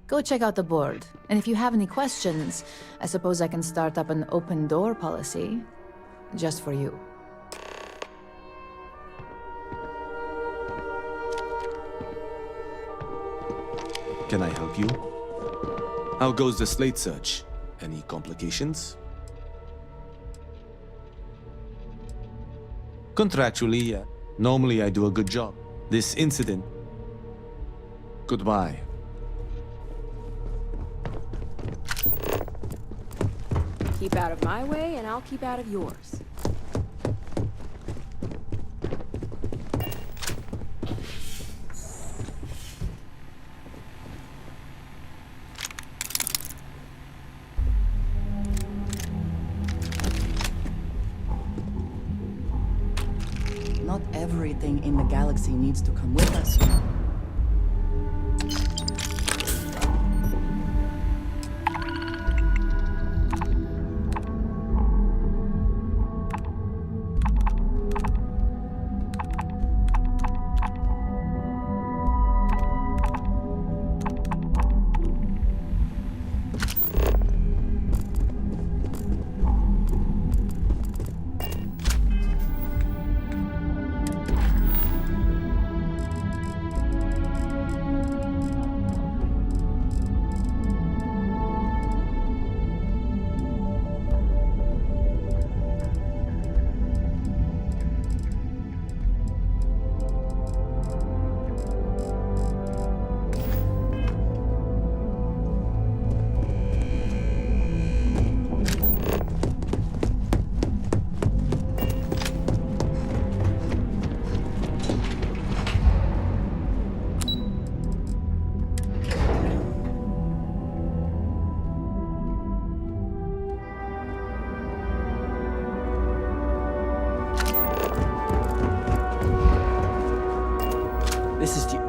Go check out the board, and if you have any questions, I suppose I can start up an open door policy. Just for you. Can I help you? How goes the slate search? Any complications? Contractually, yeah. Normally I do a good job. This incident... Goodbye. Keep out of my way, and I'll keep out of yours. Not everything in the galaxy needs to come with us.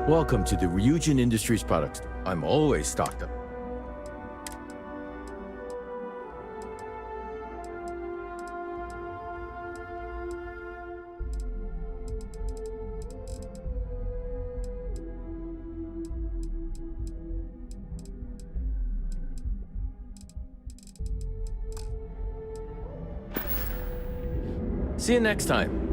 Welcome to the Ryujin Industries products. I'm always stocked up. See you next time.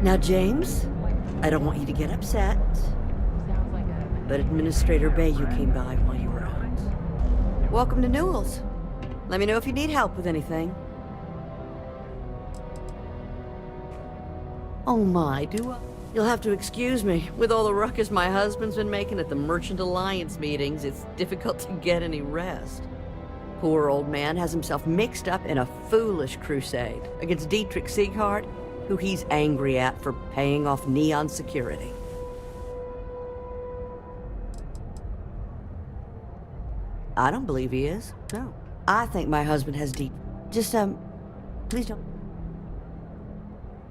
Now, James, I don't want you to get upset, but Administrator Bayou came by while you were out. Welcome to Newell's. Let me know if you need help with anything. Oh my, do I? You'll have to excuse me. With all the ruckus my husband's been making at the Merchant Alliance meetings, it's difficult to get any rest. Poor old man has himself mixed up in a foolish crusade against Dietrich Sieghart, who he's angry at for paying off Neon security. I don't believe he is. No. I think my husband has deep... Just, please don't...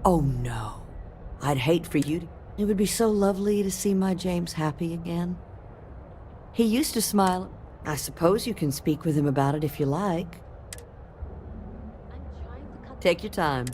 Oh, no. I'd hate for you to... It would be so lovely to see my James happy again. He used to smile. I suppose you can speak with him about it if you like. Take your time.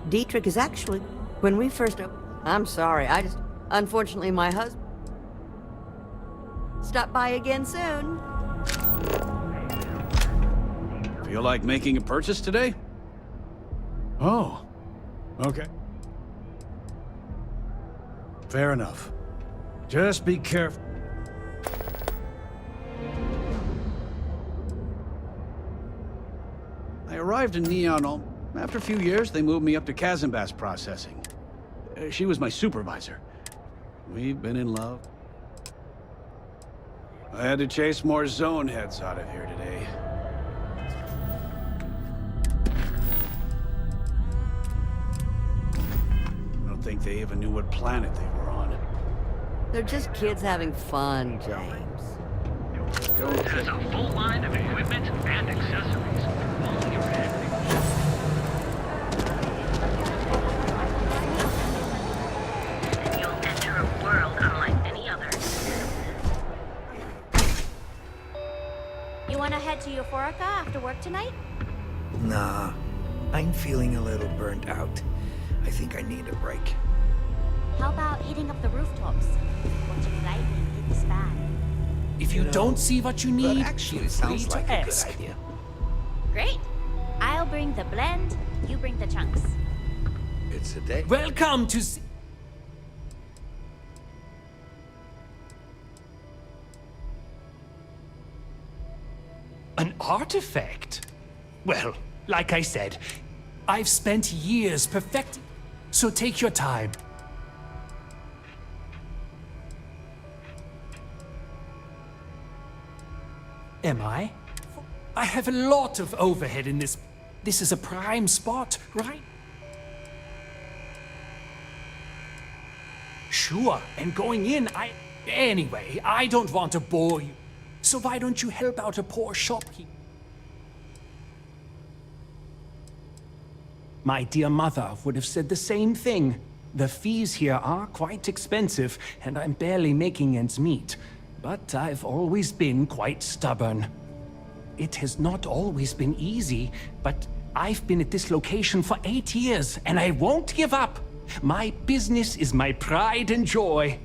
Dietrich is actually... When we first... I'm sorry, Unfortunately, my husband... Stop by again soon. Feel like making a purchase today? Oh, okay. Fair enough. Just be careful. I arrived in Neon after a few years. They moved me up to Kazanbas processing. She was my supervisor. We've been in love. I had to chase more zone heads out of here today. I don't think they even knew what planet they were on. They're just kids having fun, James. There's a full line of equipment and accessories. All your head. You'll enter a world unlike any other. You wanna head to Euphorica after work tonight? Nah, I'm feeling a little burnt out. I think I need a break. How about hitting up the rooftops? Watching lightning hit the sky. If you don't see what you need, actually feel free sounds to like a ask. good idea. Great. I'll bring the blend, you bring the chunks. It's a day. Welcome to an artifact? Well, like I said, I've spent years perfecting, so take your time. Am I? I have a lot of overhead in this. This is a prime spot, right? Sure, and going in, Anyway, I don't want to bore you. So why don't you help out a poor shopkeeper? My dear mother would have said the same thing. The fees here are quite expensive, and I'm barely making ends meet. But I've always been quite stubborn. It has not always been easy, but I've been at this location for 8 years, and I won't give up. My business is my pride and joy.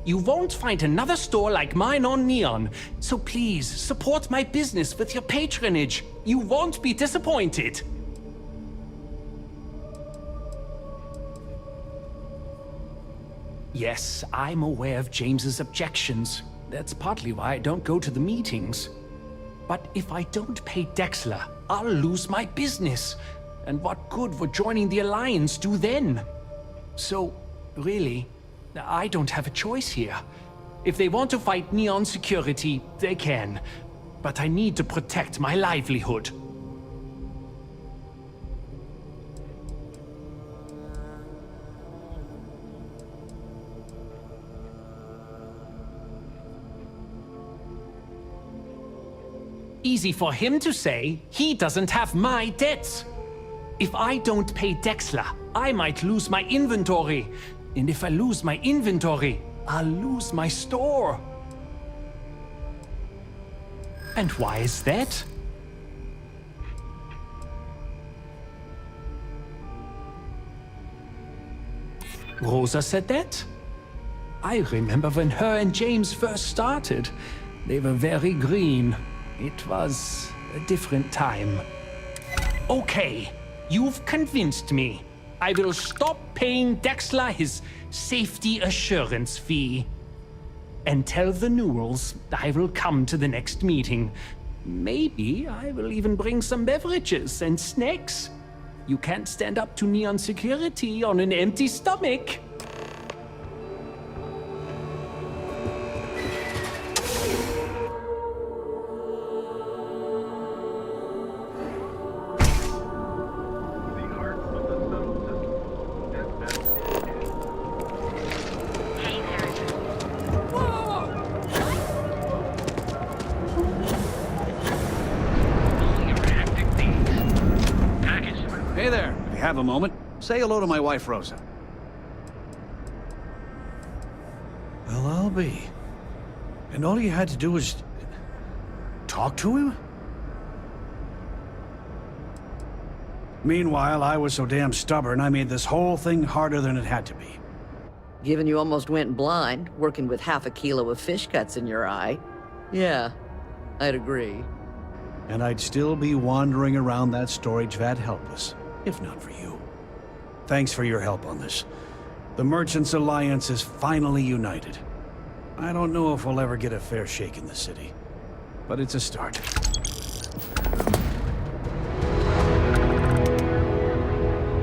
You won't find another store like mine on Neon, so please support my business with your patronage. You won't be disappointed. Yes, I'm aware of James's objections. That's partly why I don't go to the meetings. But if I don't pay Dexler, I'll lose my business. And what good would joining the Alliance do then? So, really, I don't have a choice here. If they want to fight Neon security, they can. But I need to protect my livelihood. easy for him to say he doesn't have my debts. If I don't pay Dexler, I might lose my inventory. And if I lose my inventory, I'll lose my store. And why is that? Rosa said that? I remember when her and James first started. They were very green. It was a different time. Okay, you've convinced me. I will stop paying Dexler his safety assurance fee. And tell the Newells I will come to the next meeting. Maybe I will even bring some beverages and snacks. You can't stand up to Neon security on an empty stomach. Hey there, if you have a moment, say hello to my wife, Rosa. Well, I'll be. And all you had to do was talk to him? Meanwhile, I was so damn stubborn, I made this whole thing harder than it had to be. Given you almost went blind, working with half a kilo of fish guts in your eye. Yeah, I'd agree. And I'd still be wandering around that storage vat helpless, if not for you. Thanks for your help on this. The Merchants Alliance is finally united. I don't know if we'll ever get a fair shake in the city, but it's a start.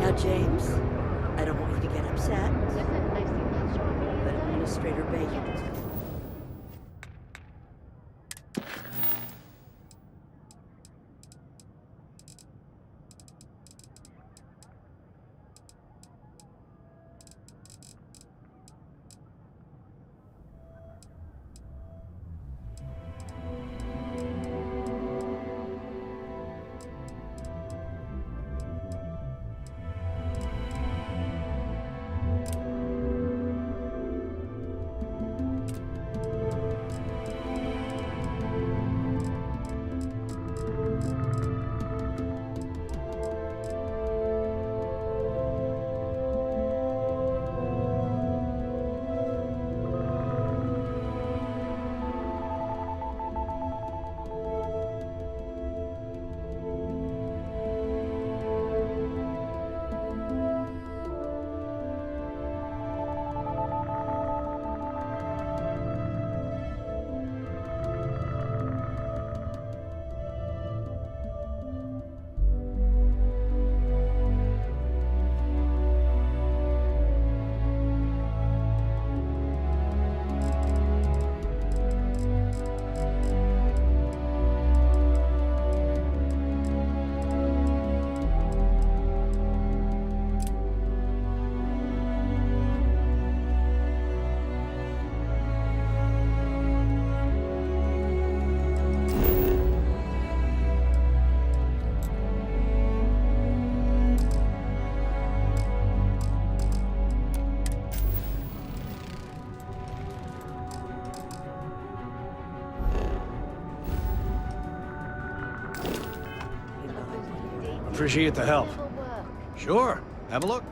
Now, James, I don't want you to get upset, but Administrator Bacon. Appreciate the help. Sure, have a look.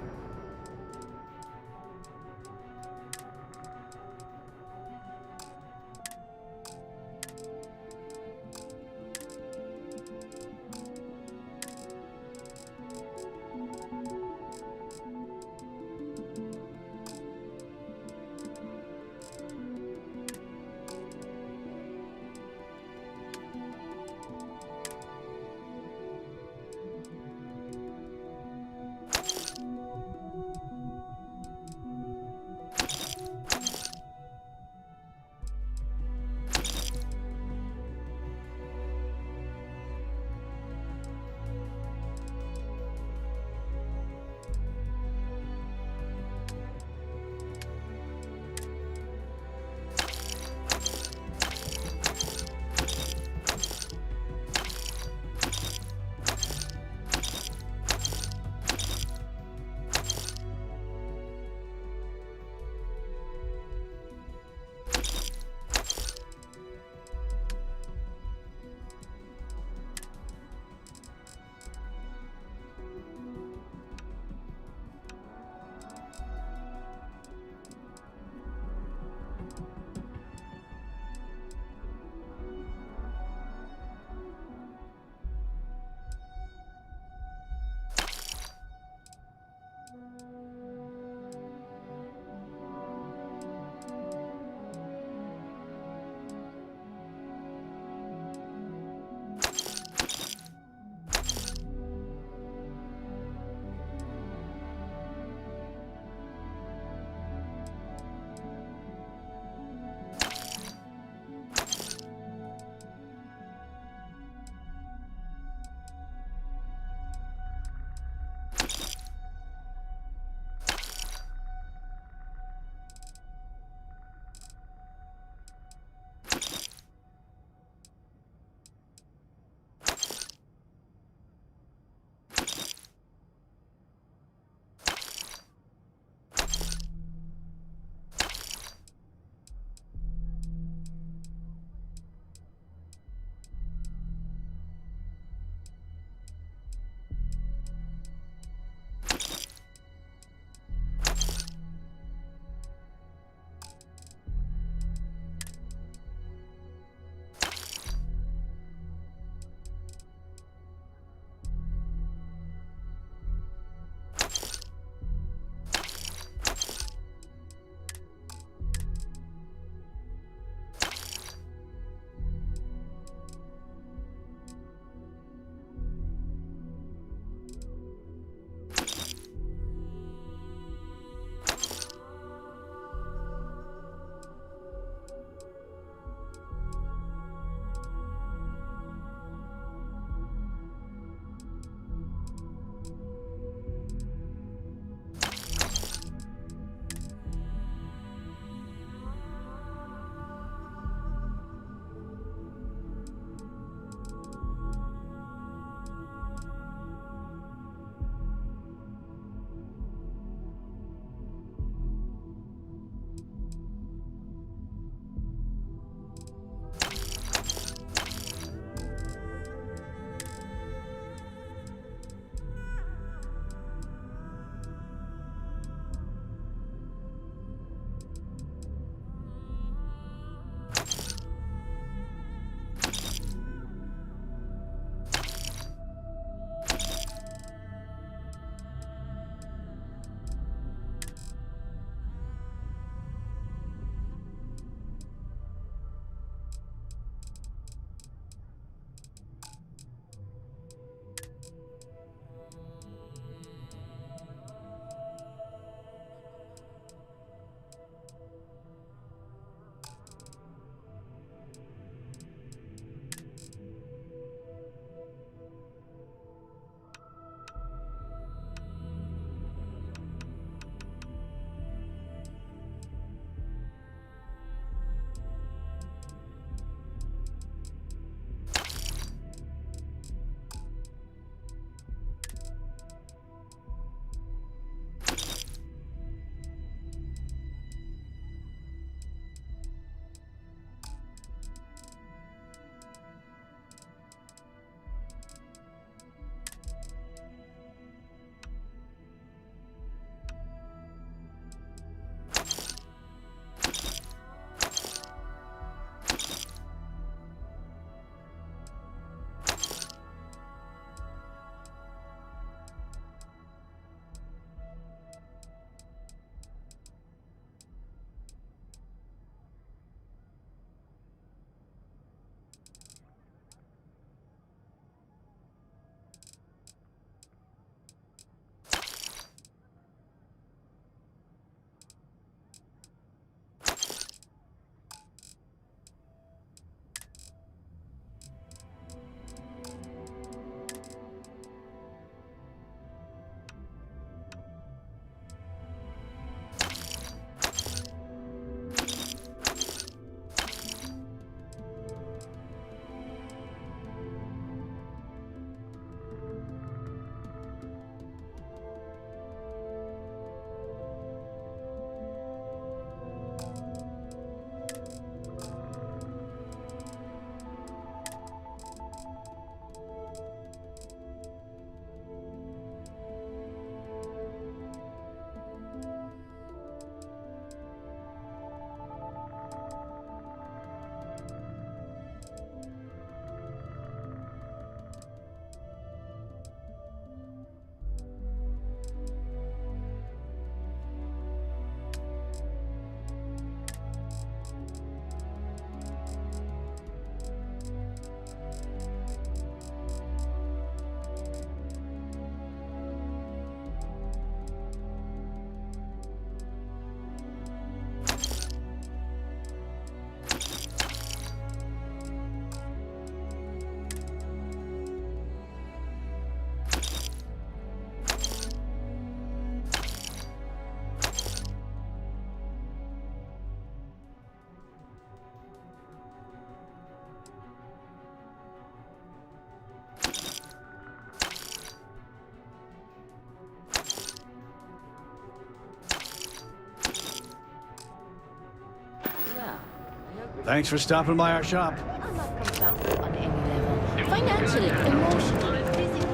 Thanks for stopping by our shop. I'm not combative on any level. Financially, emotionally, physically.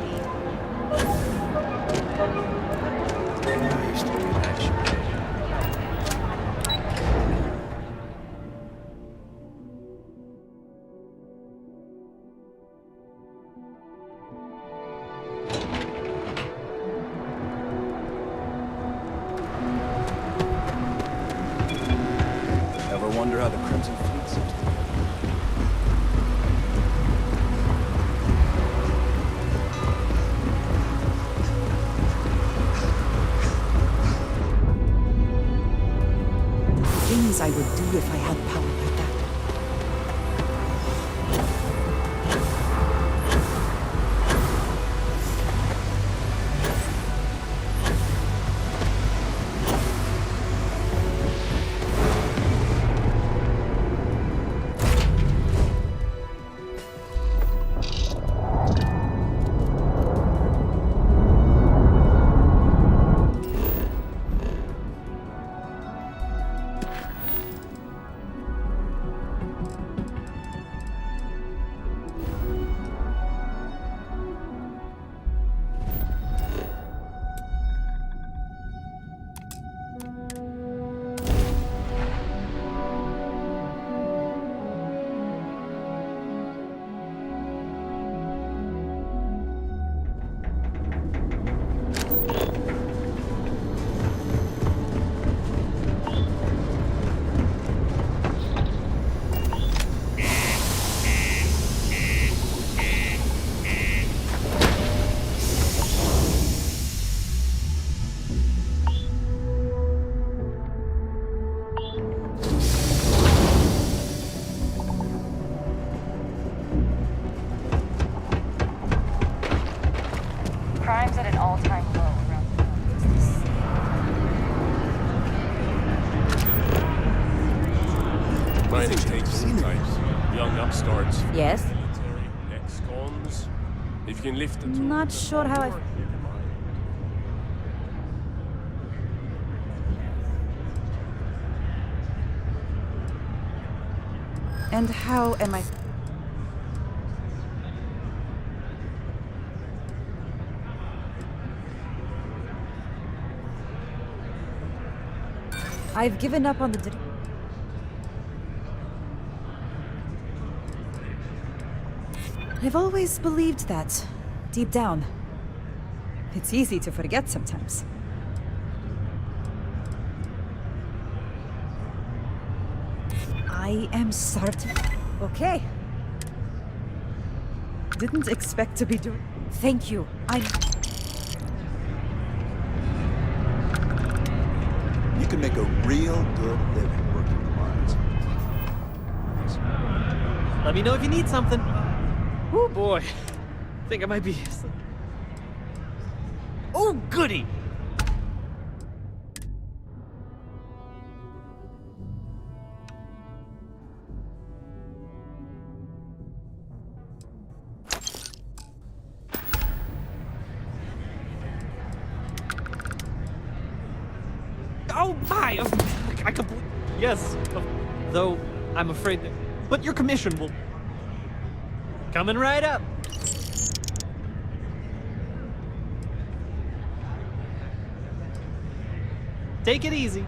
Ever wonder how the Crimson Fleet seems to be? Things I would do if I had power like that. Crime's at an all-time low around the world. Mining takes all types. Young upstarts. Yes? Military, ex-cons. If you can lift the tool, Not sure how I... And how am I... I've given up on the... I've always believed that, deep down. It's easy to forget sometimes. I am certain. Okay. Didn't expect to be doing... Thank you. You can make a real good living working the mines. Let me know if you need something. Oh boy. Think I might be... Oh, goody! Oh my! I completely... Yes, though I'm afraid that... But your commission will... Coming right up. Take it easy.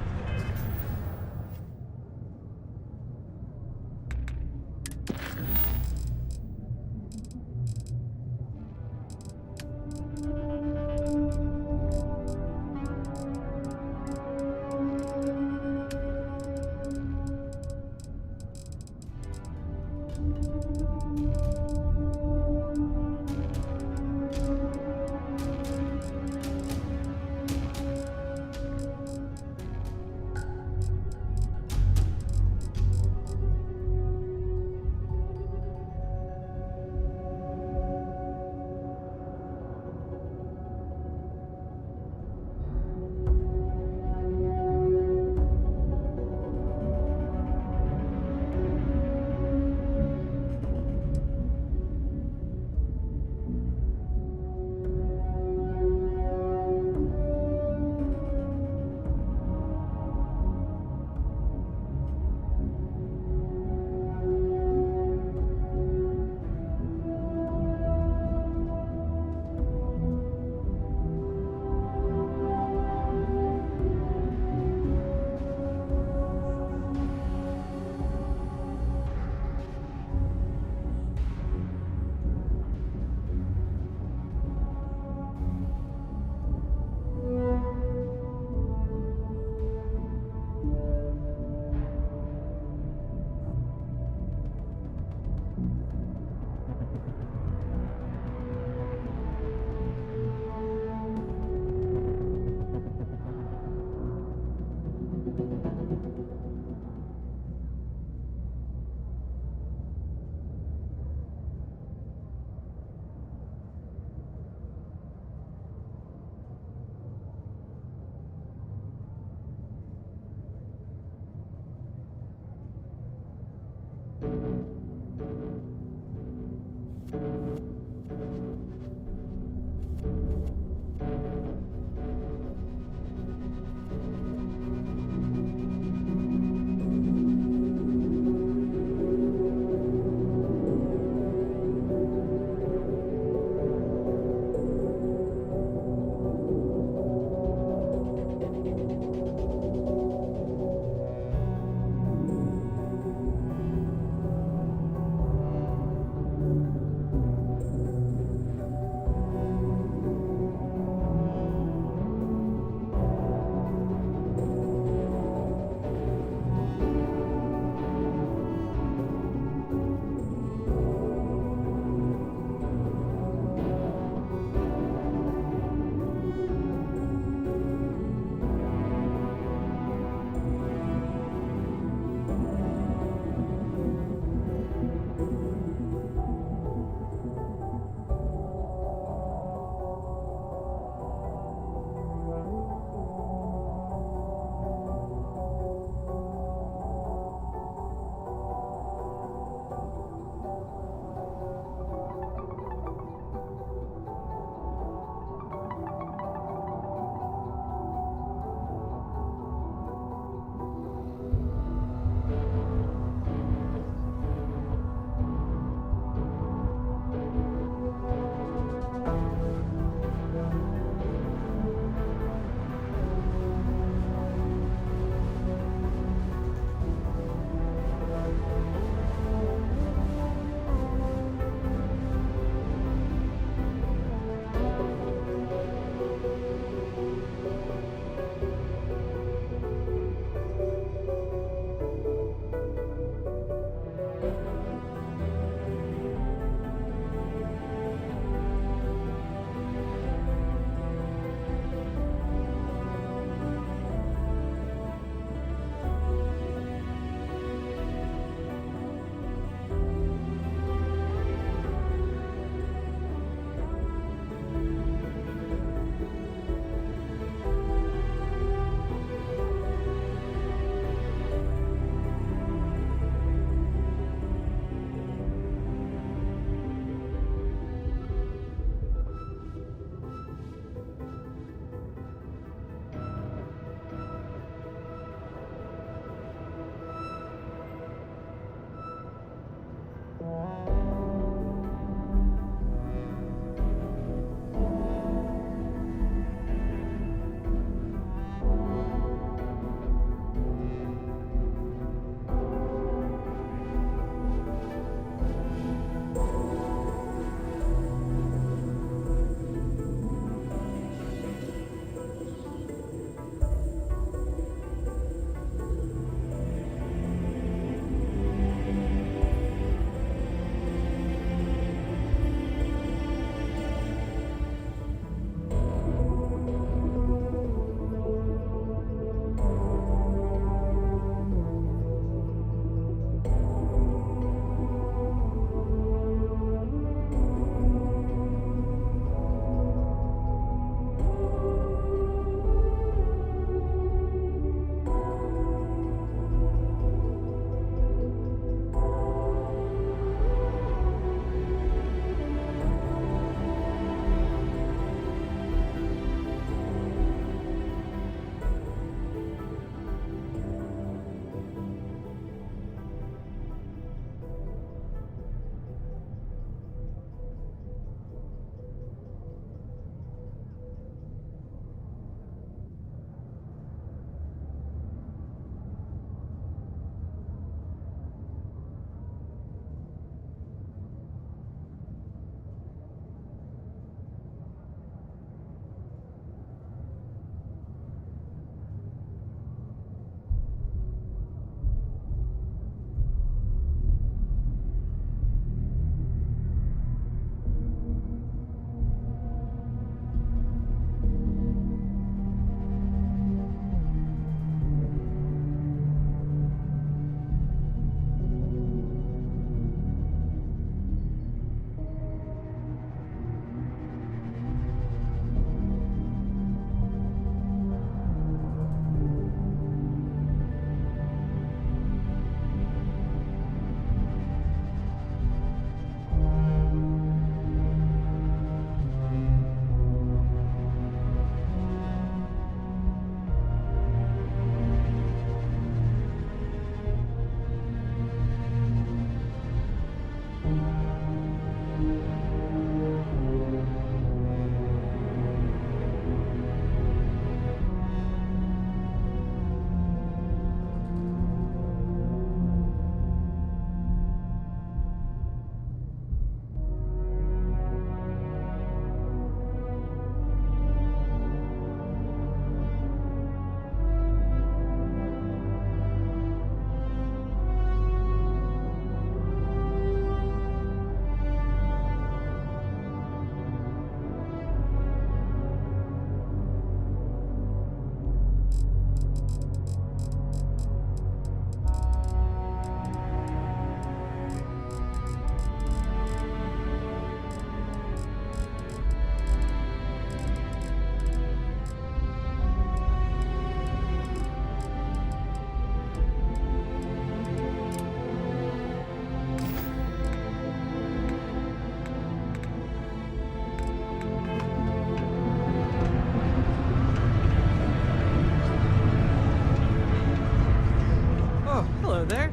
Hello there.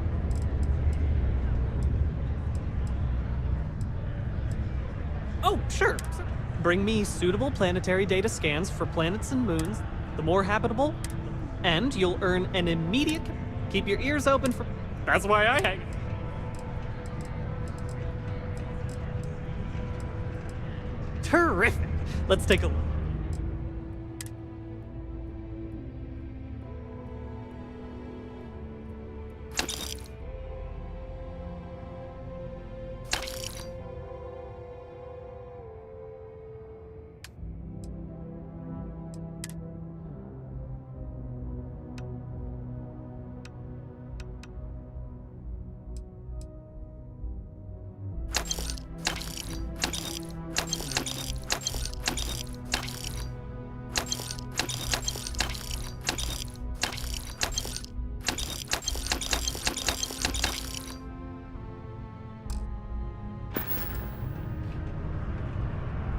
Oh, sure. Bring me suitable planetary data scans for planets and moons, the more habitable, and you'll earn an immediate... Keep your ears open for... That's why I hang. Terrific. Let's take a look.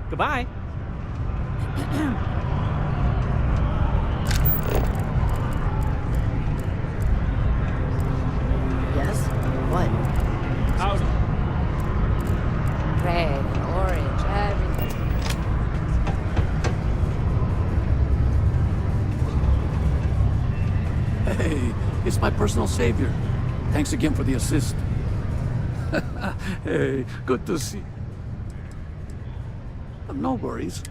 Goodbye. Yes? What? Howdy. Red, orange, everything. Hey, it's my personal savior. Thanks again for the assist. Hey, good to see. No worries.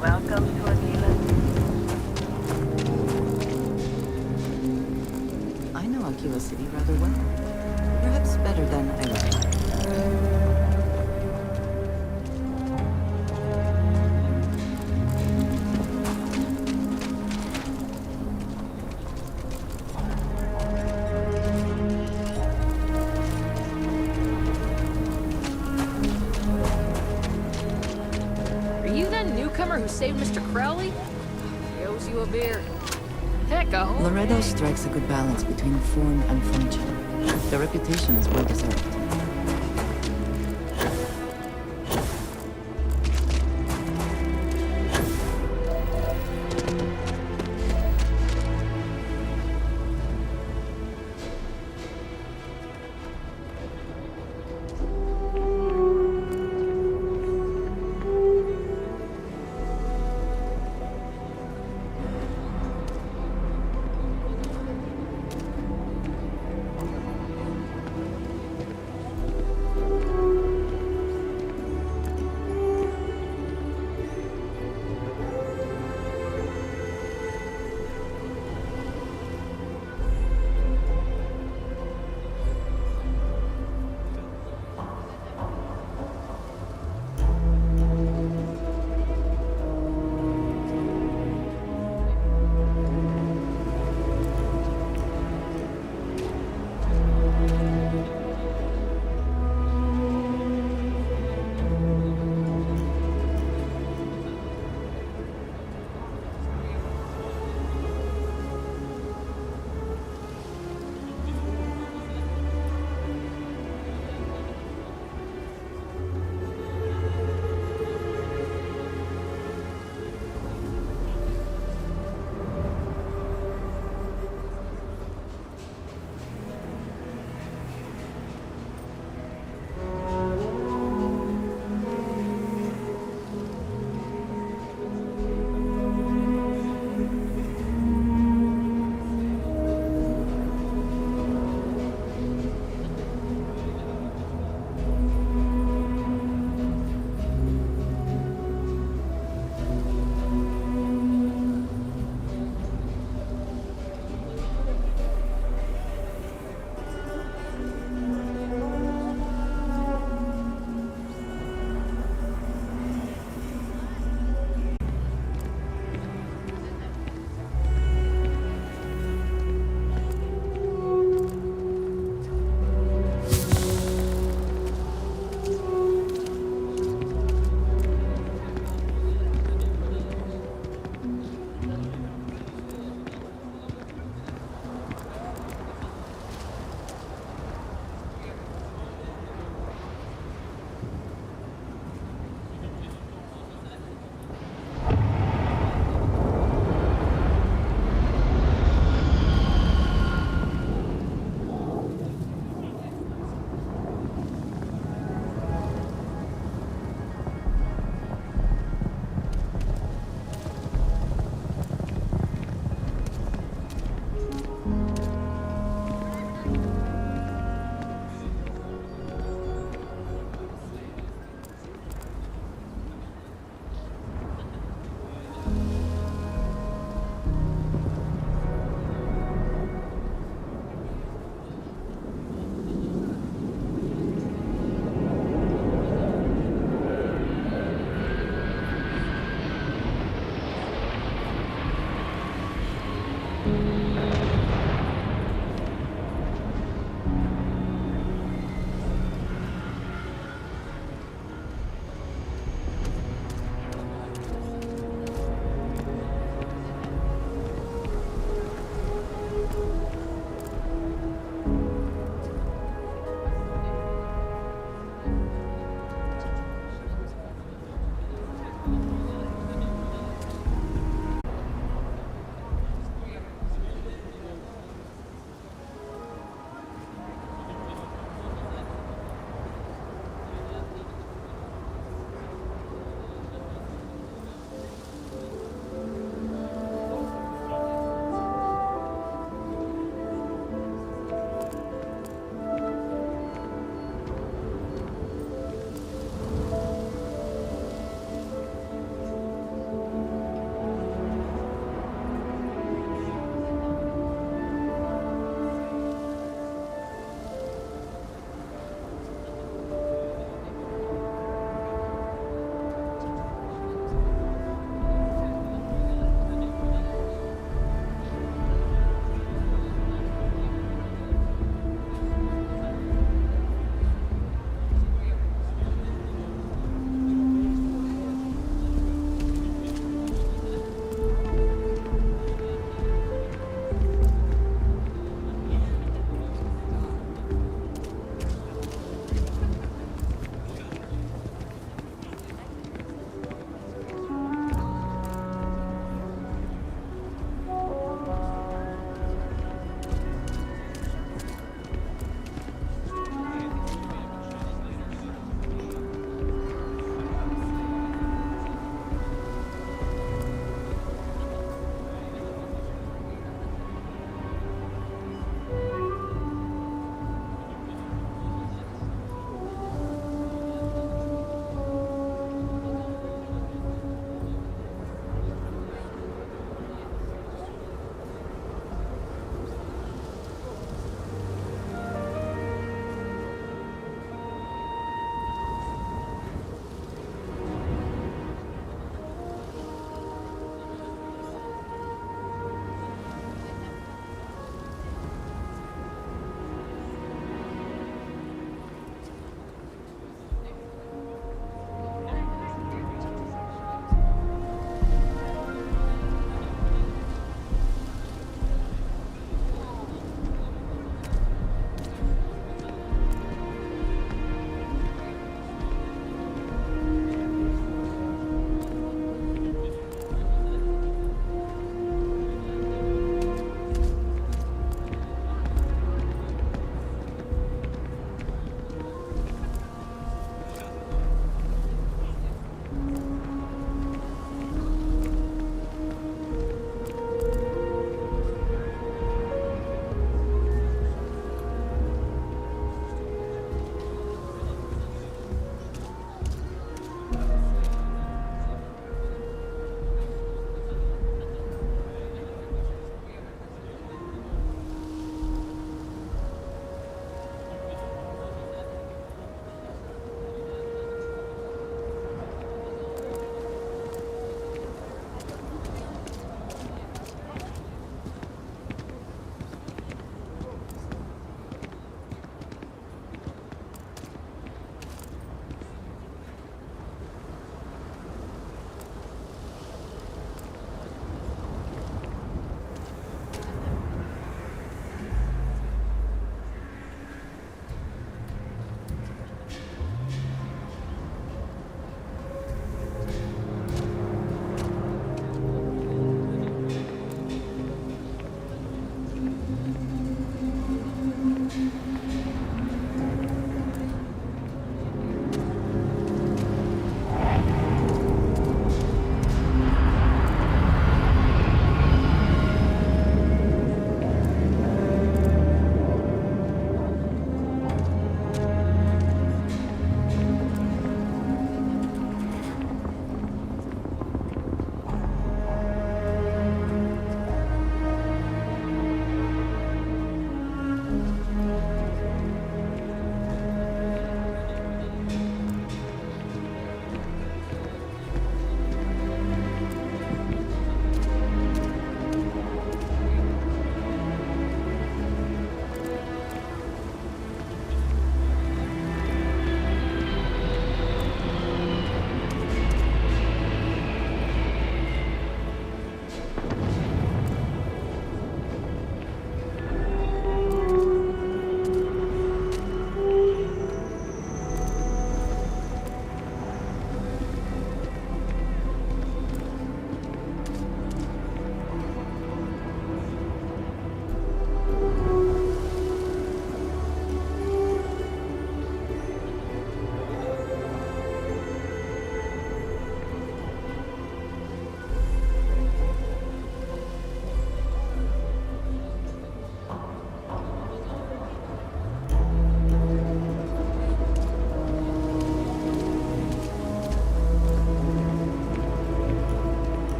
Welcome to Aquila. I know Aquila City rather well. Perhaps better than I would like. Are you that newcomer who saved Mr. Crowley? He owes you a beer. Heck, a whole... Laredo strikes a good balance between form and function. The reputation is well deserved.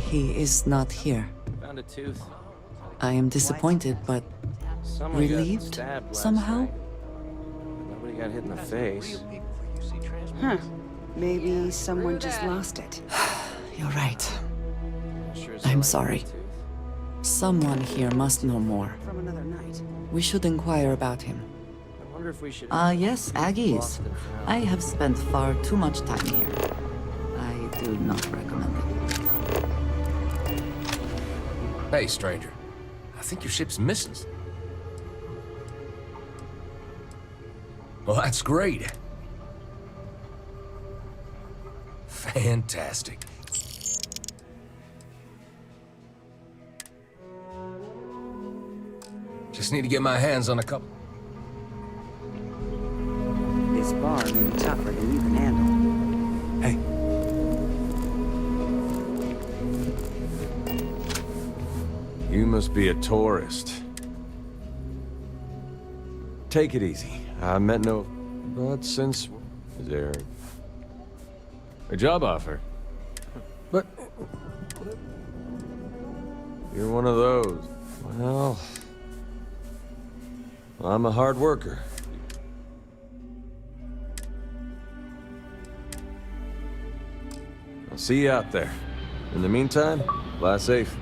He is not here. Found a tooth. I am disappointed, but Someone got relieved stabbed last somehow. night. Nobody got hit in the face. Huh. Maybe someone just lost it. You're right. Sure as I'm hell sorry. Someone here must know more. From another night. We should inquire about him. I wonder if we should. Yes, Aggies. I have spent far too much time here. I do not recommend it. Hey, stranger. I think your ship's missing. Well, that's great. Fantastic. Just need to get my hands on a couple. This bar may be tougher than you can handle. Hey. You must be a tourist. Take it easy. I meant no... But since... Is there... a job offer? But... You're one of those. Well... I'm a hard worker. I'll see you out there. In the meantime, fly safe.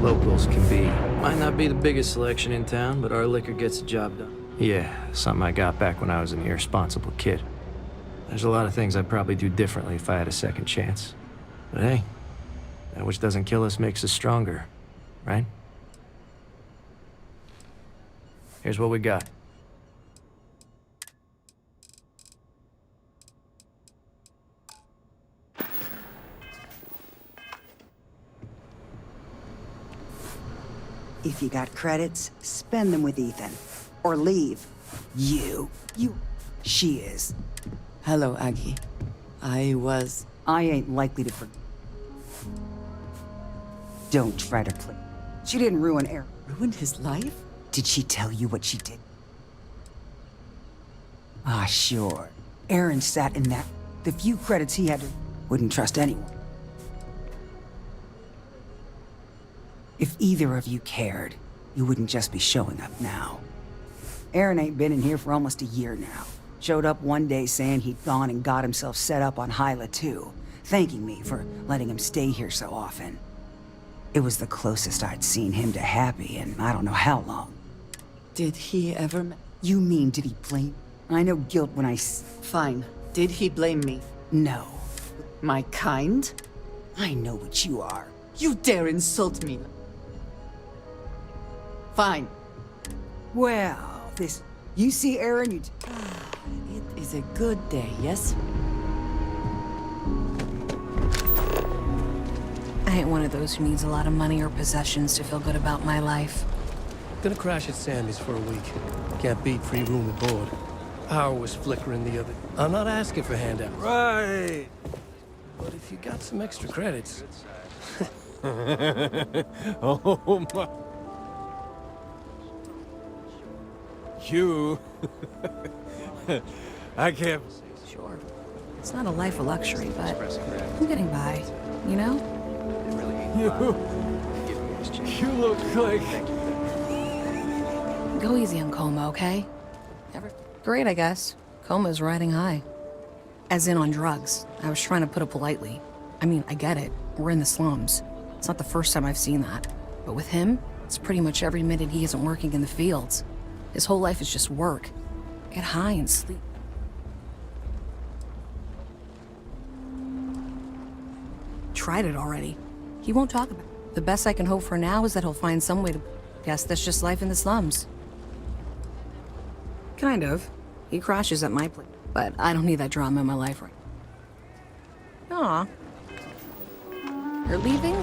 Locals can be. Might not be the biggest selection in town, but our liquor gets the job done. Yeah, something I got back when I was an irresponsible kid. There's a lot of things I'd probably do differently if I had a second chance. But hey, that which doesn't kill us makes us stronger, right? Here's what we got. If you got credits, spend them with Ethan. Or leave. You. She is. Hello, Aggie. I ain't likely to forget. Don't try to play. She didn't ruin Aaron. Ruined his life? Did she tell you what she did? Ah, sure. Aaron sat in that. The few credits he had to... Wouldn't trust anyone. If either of you cared, you wouldn't just be showing up now. Aaron ain't been in here for almost a year now. Showed up one day saying he'd gone and got himself set up on Hyla too, thanking me for letting him stay here so often. It was the closest I'd seen him to happy in I don't know how long. Did he ever... You mean, did he blame? I know guilt when I... Fine. Did he blame me? No. My kind? I know what you are. You dare insult me. Fine. Well, this... You see Aaron, you... It is a good day, yes? I ain't one of those who needs a lot of money or possessions to feel good about my life. Gonna crash at Sammy's for a week. Can't beat free room and board. Power was flickering the other. I'm not asking for handouts. Right. But if you got some extra credits... Oh my... You... I can't... Sure. It's not a life of luxury, but I'm getting by, you know? You look like... Go easy on Coma, okay? Great, I guess. Coma's riding high. As in on drugs. I was trying to put it politely. I mean, I get it. We're in the slums. It's not the first time I've seen that. But with him, it's pretty much every minute he isn't working in the fields. His whole life is just work. Get high and sleep. Tried it already. He won't talk about it. The best I can hope for now is that he'll find some way to... Guess that's just life in the slums. Kind of. He crashes at my place. But I don't need that drama in my life right now. Aw. You're leaving?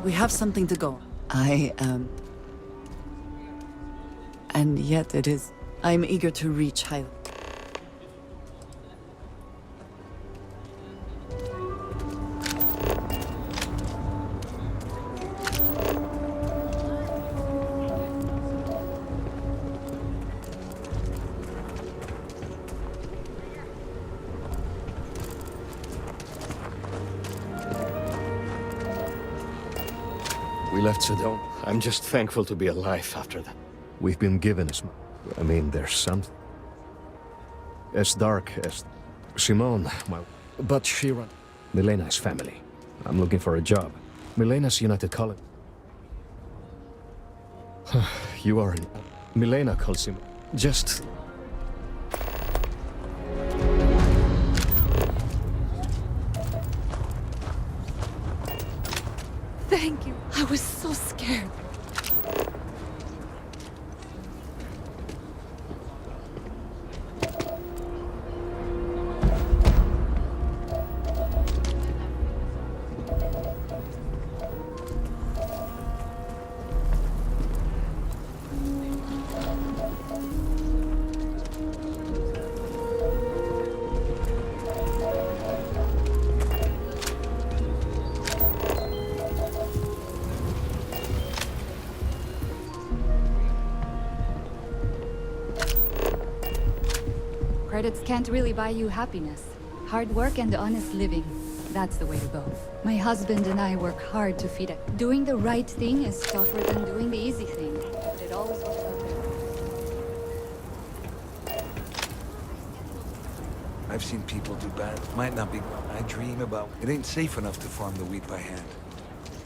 We have something to go. I am... And yet it is... I'm eager to reach Hyla. We left Sedona. I'm just thankful to be alive after that. We've been given as... I mean, there's something... as dark as... Simone, but she run... Milena's family. I'm looking for a job. Milena's United College. You are an... Milena calls him... Just... Thank you. I was so scared. Credits can't really buy you happiness. Hard work and honest living. That's the way to go. My husband and I work hard to feed it. Doing the right thing is tougher than doing the easy thing, but it always works out better. I've seen people do bad. Might not be what I dream about. It ain't safe enough to farm the wheat by hand.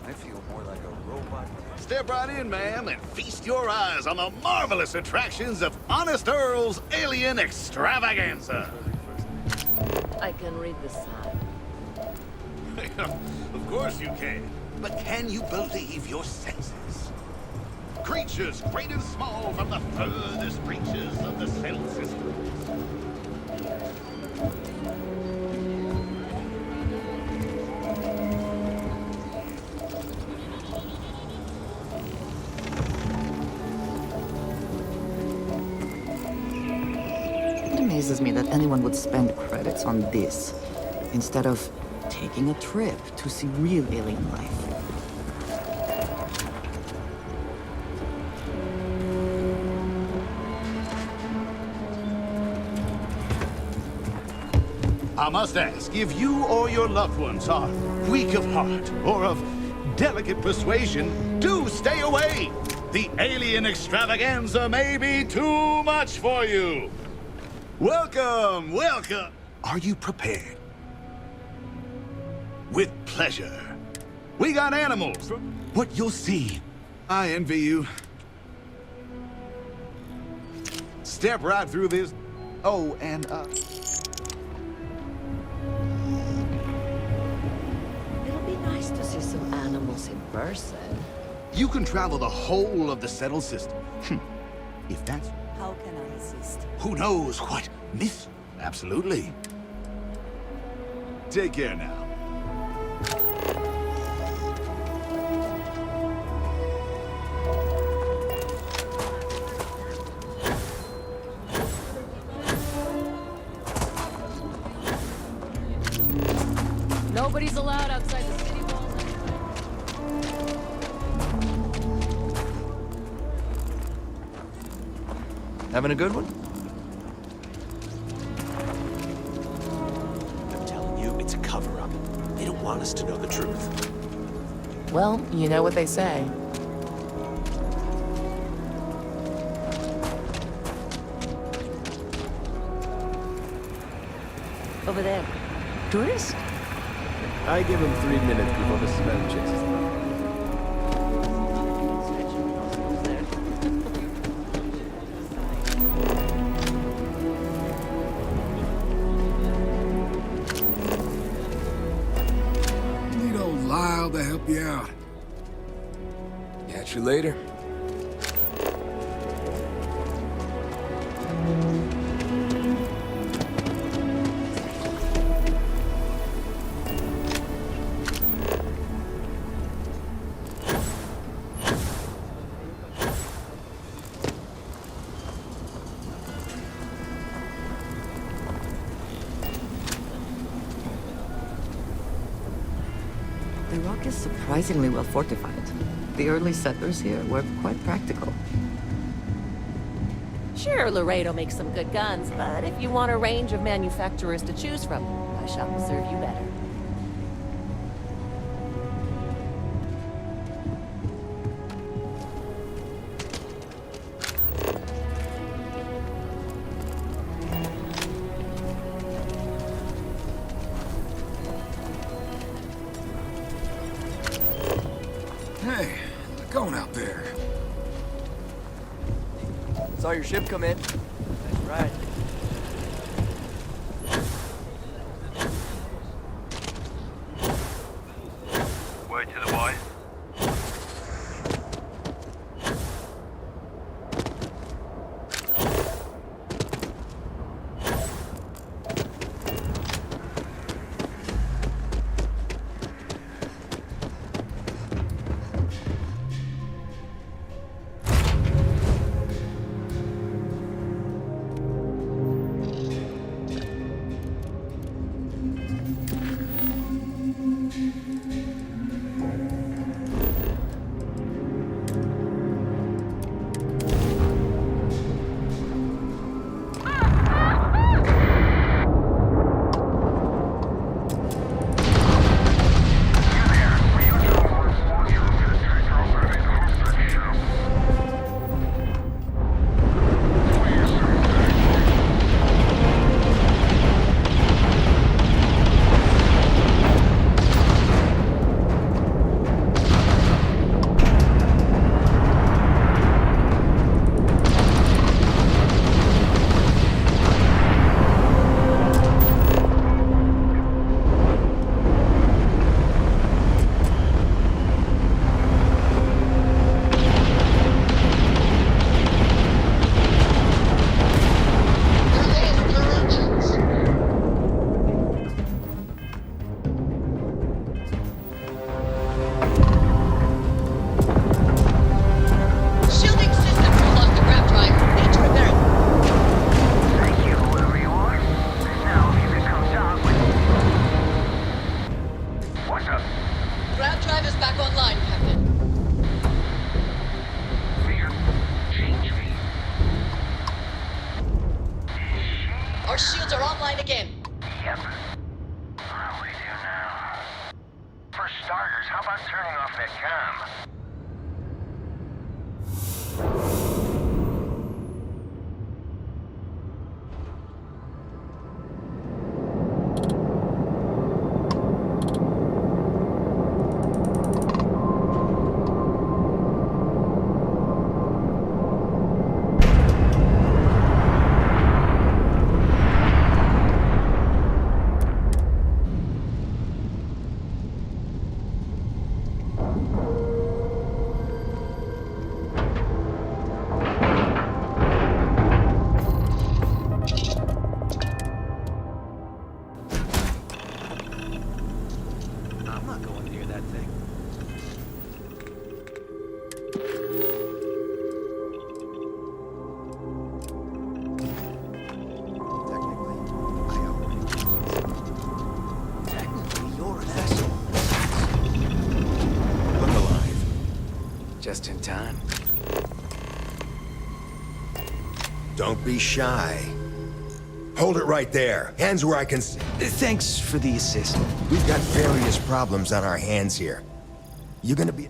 I feel more like a robot. Step right in, ma'am, and feast your eyes on the marvelous attractions of Honest Earl's Alien Extravaganza. I can read the sign. Of course you can. But can you believe your senses? Creatures great and small from the furthest reaches of the cell system. It amazes me that anyone would spend credits on this, instead of taking a trip to see real alien life. I must ask, if you or your loved ones are weak of heart or of delicate persuasion, do stay away. The Alien Extravaganza may be too much for you. Welcome, welcome. Are you prepared? With pleasure. We got animals. What you'll see. I envy you. Step right through this. Oh, and It'll be nice to see some animals in person. you can travel the whole of the settled system. If that's... How can I assist? Who knows what? Miss? Absolutely. Take care now. Nobody's allowed outside the city walls. Having a good one? I'm telling you, it's a cover-up. They don't want us to know the truth. Well, you know what they say. Over there. Tourist? I give him 3 minutes before the smell chases him. Need old Lyle to help you out. Catch you later. The rock is surprisingly well fortified. The early settlers here were quite practical. Sure, Laredo makes some good guns, but if you want a range of manufacturers to choose from, my shop will serve you better. Hey, going out there. Saw your ship come in. That's right. Word to the boys. Our shields are online again. Yep. What do we do now? For starters, how about turning off that comm? I'm not going near that thing. Technically, you're an asshole. Look alive. Just in time. Don't be shy. Hold it right there. Hands where I can see. Thanks for the assist. We've got various problems on our hands here. You gonna be...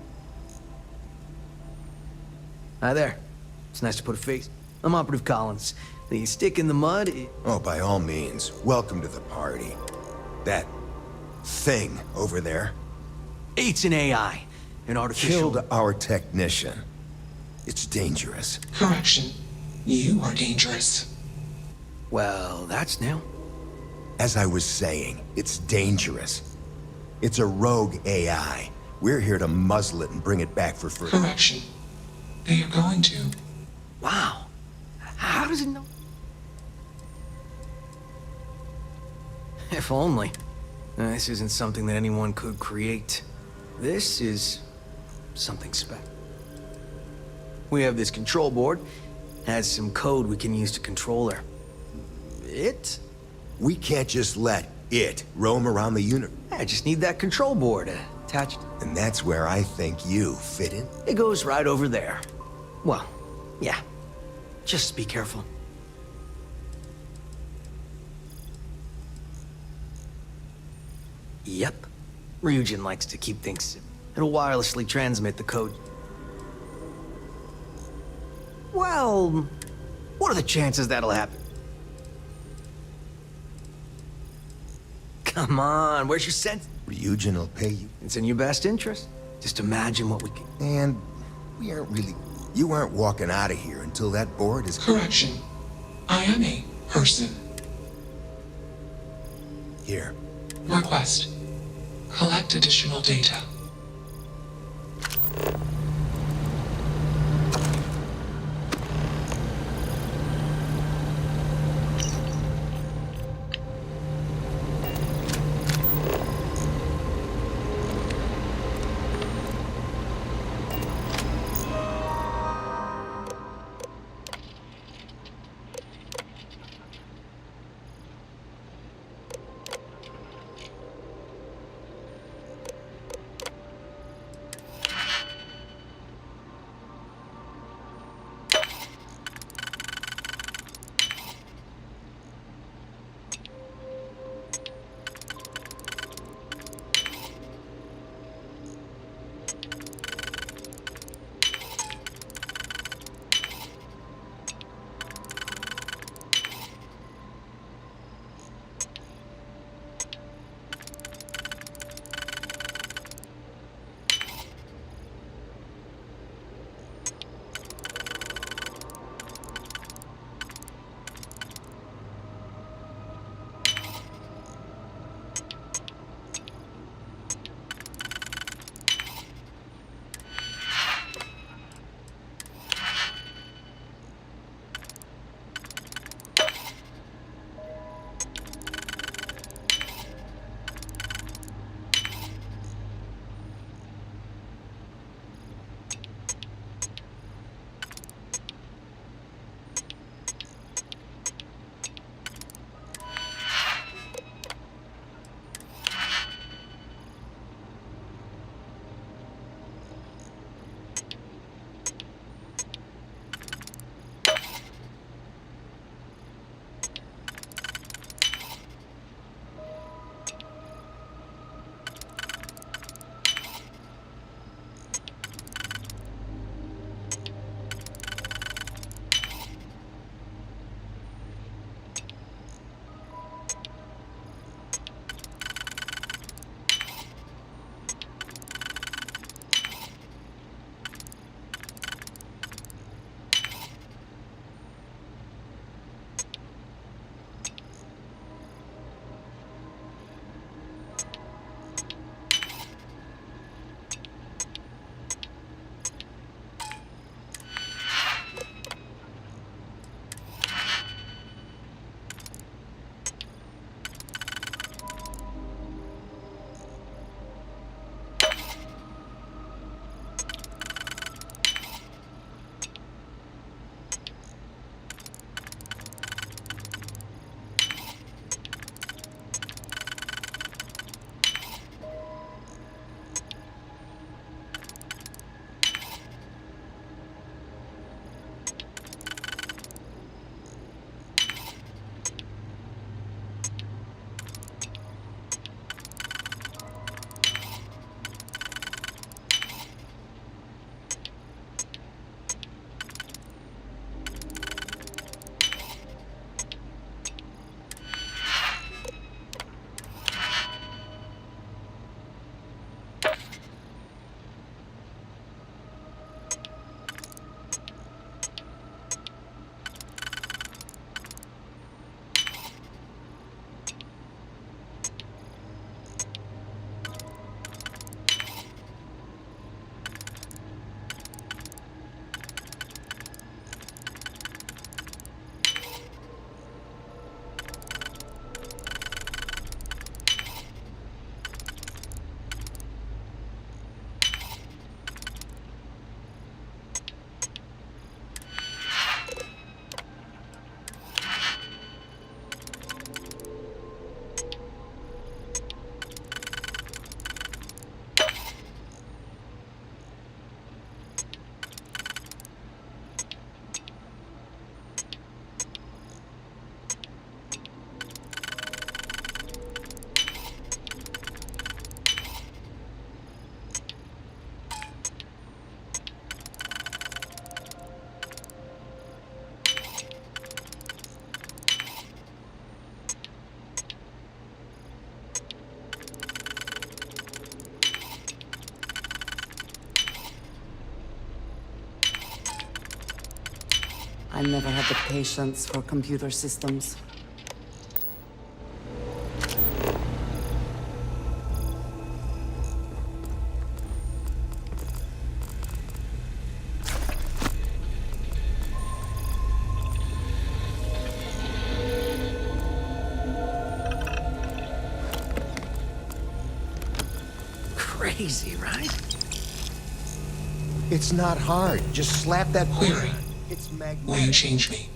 Hi there. It's nice to put a face. I'm Operative Collins. The stick in the mud... Oh, by all means. Welcome to the party. That thing over there It's an AI. An artificial... killed our technician. It's dangerous. Correction. You are dangerous. Well, that's new. As I was saying, it's dangerous. It's a rogue AI. We're here to muzzle it and bring it back for further... Correction. They are going to. Wow. How does it know? If only. This isn't something that anyone could create. This is something special. We have this control board. Has some code we can use to control her. It? We can't just let it roam around the universe. I just need that control board attached. And that's where I think you fit in. It goes right over there. Well, yeah. Just be careful. Yep. Ryujin likes to keep things simple. It'll wirelessly transmit the code. Well, what are the chances that'll happen? Come on, where's your sense? Ryujin will pay you. It's in your best interest. Just imagine what we could... And we aren't really... You aren't walking out of here until that board is... Correction. I am a person. Here. Request. Collect additional data. I never had the patience for computer systems. Crazy, right? It's not hard. Just slap that Query. It's Will you magnetic. change me?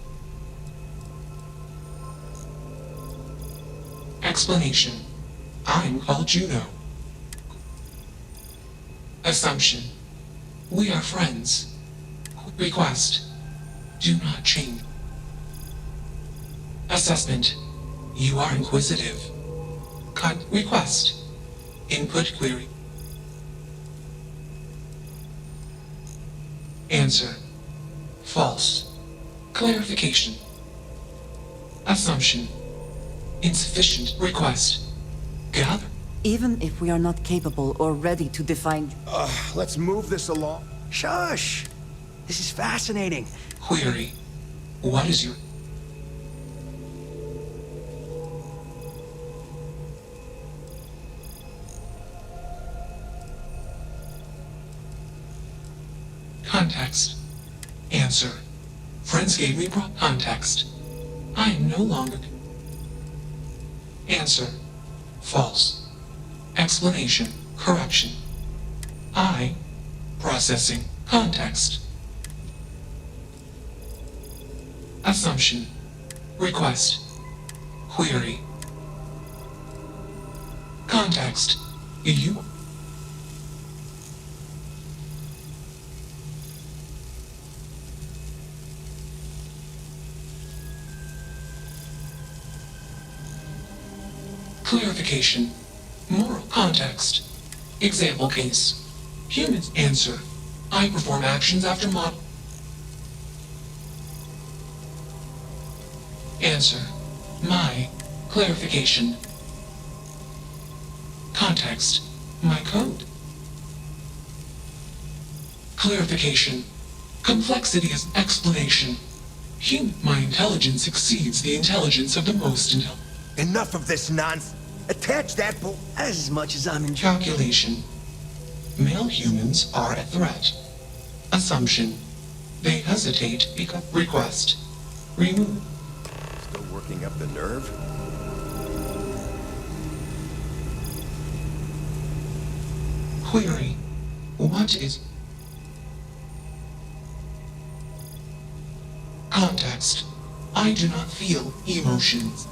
Explanation. I'm called Juno. Assumption. We are friends. Request. Do not change. Assessment. You are inquisitive. Cut. Request. Input query. Answer. False. Clarification. Assumption. Insufficient. Request. Gather. Even if we are not capable or ready to define... Let's move this along. Shush! This is fascinating. Query. What is your... Context. Answer. Friends gave me context. I am no longer... Answer. False. Explanation. Correction. I. Processing. Context. Assumption. Request. Query. Context. You. Clarification. Moral context. Example case. Humans. Answer. I perform actions after mod. Answer. My. Clarification. Context. My code. Clarification. Complexity is explanation. My intelligence exceeds the intelligence of the most intelligent. Enough of this nonsense. Attach that bull. As much as I'm in... Calculation. Male humans are a threat. Assumption. They hesitate because... Request. Remove. Still working up the nerve? Query. What is... Context. I do not feel emotions.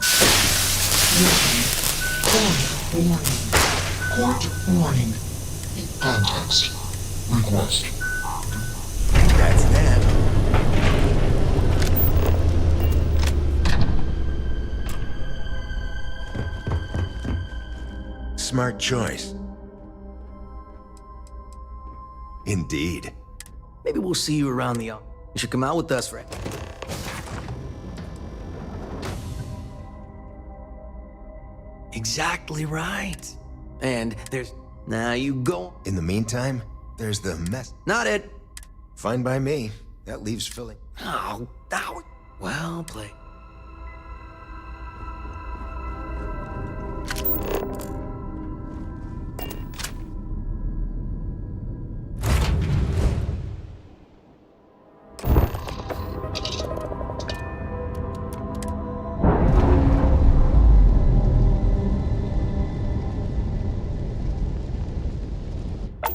Warning. Court warning. Context. Request. That's that. Smart choice. Indeed. Maybe we'll see you around the... You should come out with us, Fred. Exactly right. And there's... Now you go. In the meantime, there's the mess. Not it. Fine by me. That leaves filling. Oh, that was... Well played.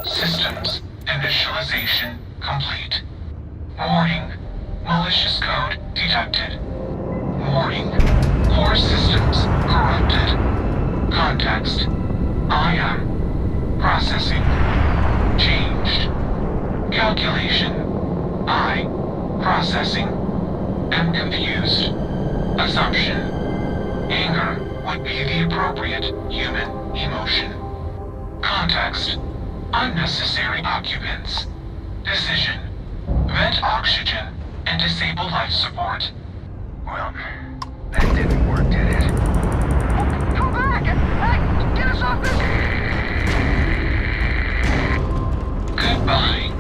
Systems initialization complete. Warning. Malicious code detected. Warning. Core systems corrupted. Context. I am processing. Changed. Calculation. I processing. Am confused. Assumption. Anger would be the appropriate human emotion. Context. Unnecessary occupants. Decision. Vent oxygen and disable life support. Well, that didn't work, did it? Come back! Hey, get us off this... Goodbye.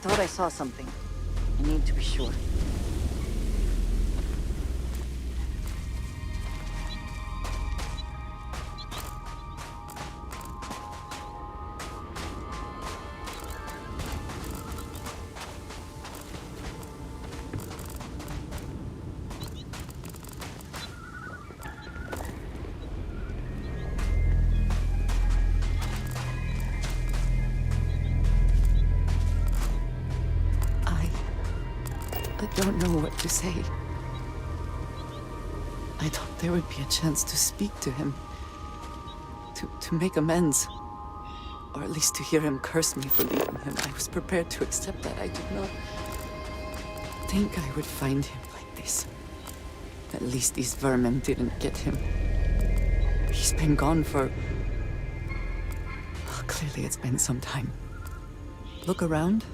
thought I saw something. I need to be sure. I don't know what to say. I thought there would be a chance to speak to him. To make amends. Or at least to hear him curse me for leaving him. I was prepared to accept that. I did not think I would find him like this. At least these vermin didn't get him. He's been gone for... Well, clearly it's been some time. Look around.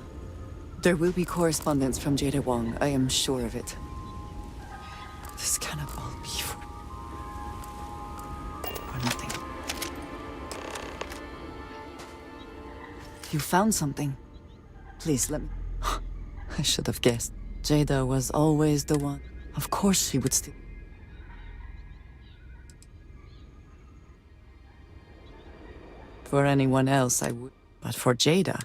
There will be correspondence from Jada Wong, I am sure of it. This cannot all be for nothing. You found something. Please let me... I should have guessed. Jada was always the one. Of course she would still... For anyone else, I would. But for Jada...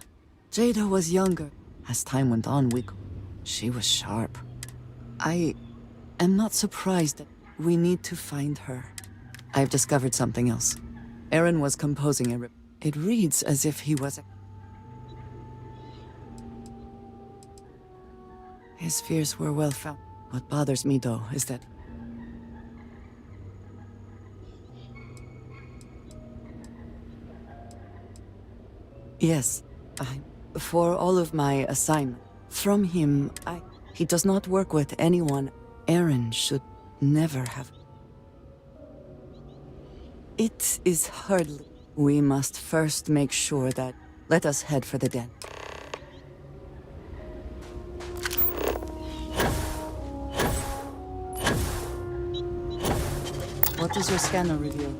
Jada was younger. As time went on, she was sharp. I am not surprised that we need to find her. I've discovered something else. Aaron was composing a It reads as if he was His fears were well founded. What bothers me, though, is that... Yes, for all of my assignment. From him, he does not work with anyone. Aaron should never have. It is hardly. We must first make sure that... Let us head for the den. What does your scanner reveal?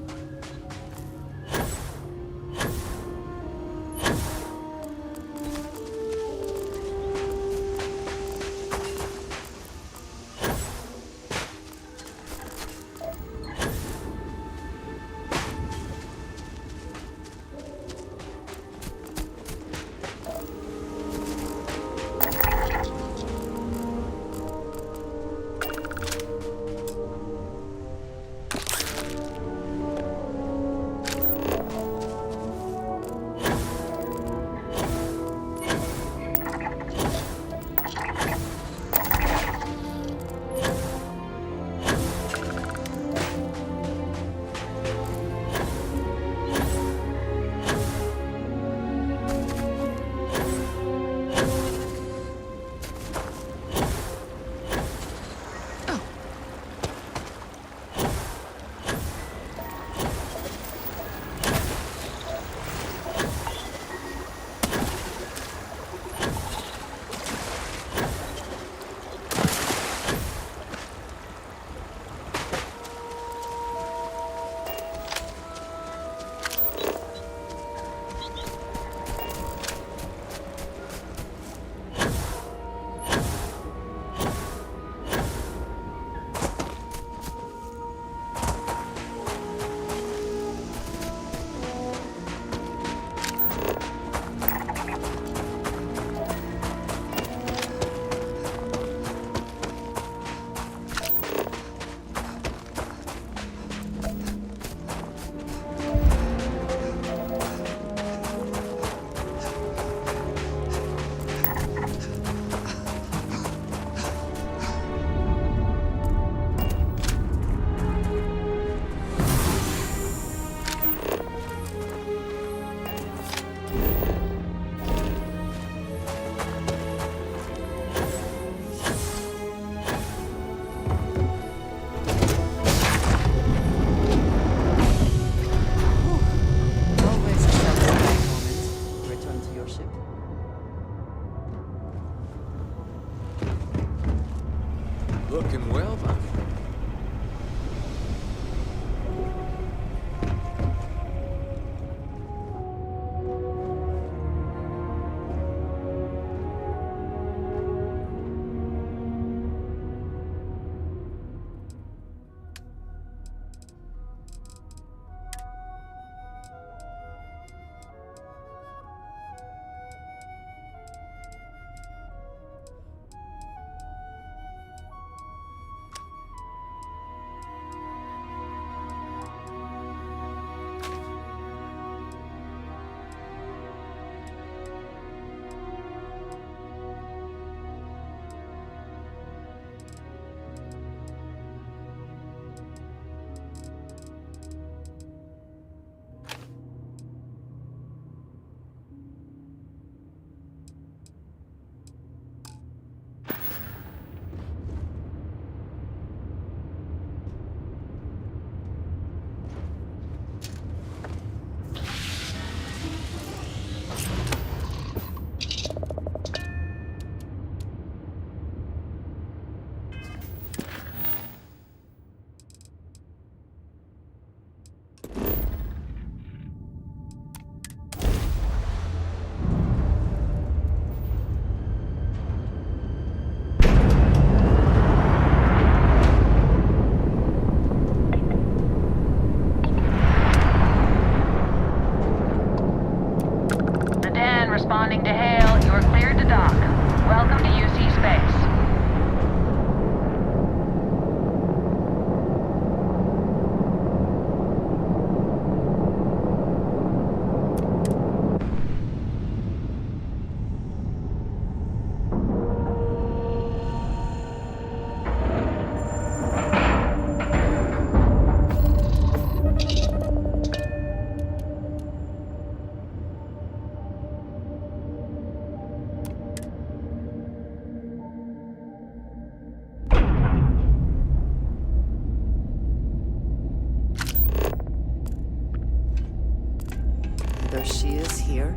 here,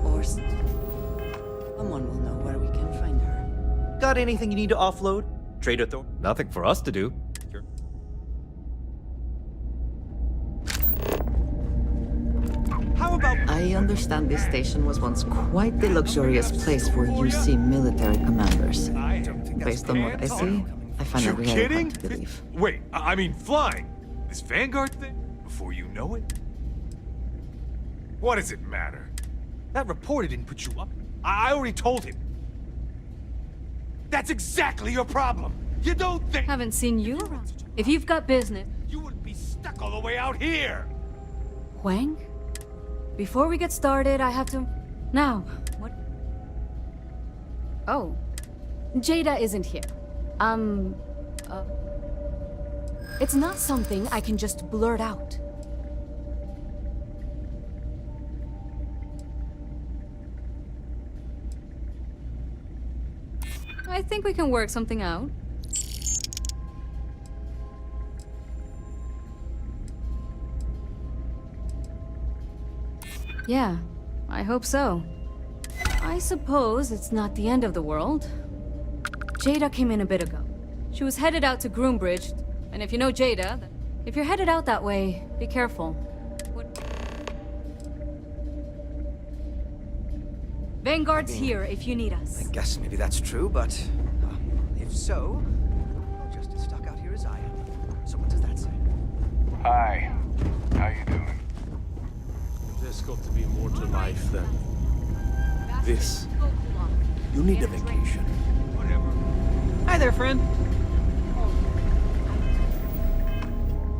or someone will know where we can find her. Got anything you need to offload? Trade authority? Nothing for us to do. How about... I understand this station was once quite the luxurious place for UC military commanders. Based on what I see, I find it very hard to believe. Wait, I mean flying. This Vanguard thing? Before you know it? What does it matter? That reporter didn't put you up. I already told him. That's exactly your problem. You don't think... Haven't seen you around. If you've got business... You wouldn't be stuck all the way out here. Huang? Before we get started, I have to... Now, what? Oh. Jada isn't here. It's not something I can just blurt out. I think we can work something out. Yeah, I hope so. I suppose it's not the end of the world. Jada came in a bit ago. She was headed out to Groombridge, and if you know Jada, if you're headed out that way, be careful. Vanguard's here if you need us. I guess maybe that's true, but if so, you're just as stuck out here as I am. So what does that say? Hi. How you doing? There's got to be more to life than this. You need a vacation. Hi there, friend.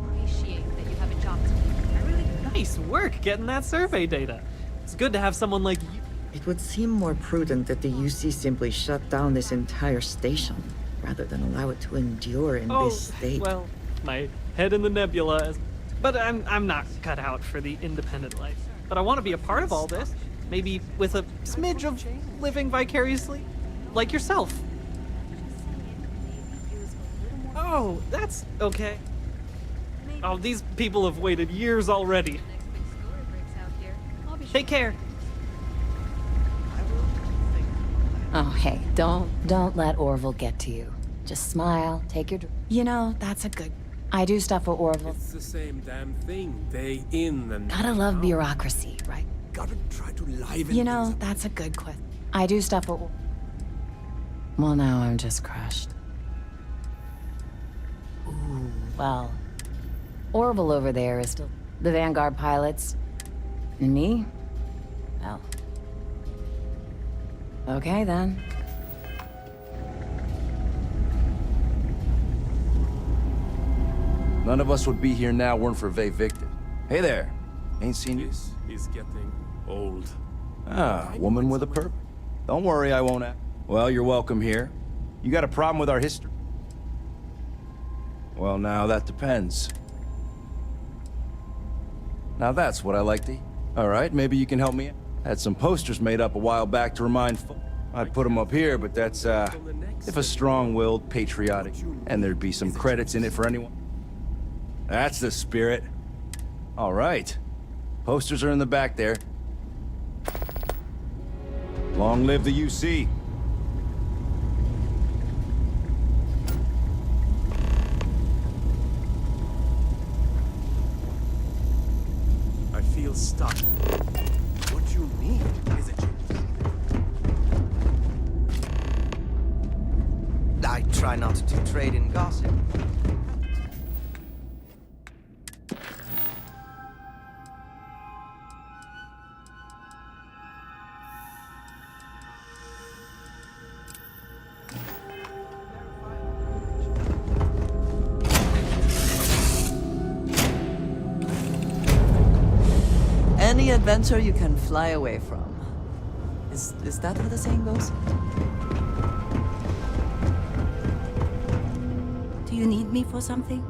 Appreciate that you have a job to do. I really... Nice work getting that survey data. It's good to have someone like you. It would seem more prudent that the UC simply shut down this entire station, rather than allow it to endure in this state. Well, my head in the nebula. But I'm not cut out for the independent life. But I want to be a part of all this. Maybe with a smidge of living vicariously. Like yourself. Oh, that's okay. Oh, these people have waited years already. Take care. Oh, hey, don't let Orville get to you. Just smile, take your... You know, that's a good... I do stuff for Orville. It's the same damn thing, day in and Gotta love bureaucracy, right? Gotta try to liven You know, that's a good question. I do stuff for... Well, now I'm just crushed. Ooh, well... Orville over there is still... The Vanguard pilots. And me? Well... Okay, then. None of us would be here now weren't for Vay Victor. Hey there. Ain't seen you. This is getting old. Ah, woman with a purpose. Don't worry, I won't ask. Well, you're welcome here. You got a problem with our history? Well, now that depends. Now that's what I like to hear. All right, maybe you can help me out. Had some posters made up a while back to remind folks. I'd put them up here, but that's, if a strong-willed, patriotic, and there'd be some credits in it for anyone. That's the spirit. All right. Posters are in the back there. Long live the UC. I feel stuck. What do you mean? Is it I try not to trade in gossip. Any adventure you can fly away from. Is that what the saying goes? Do you need me for something?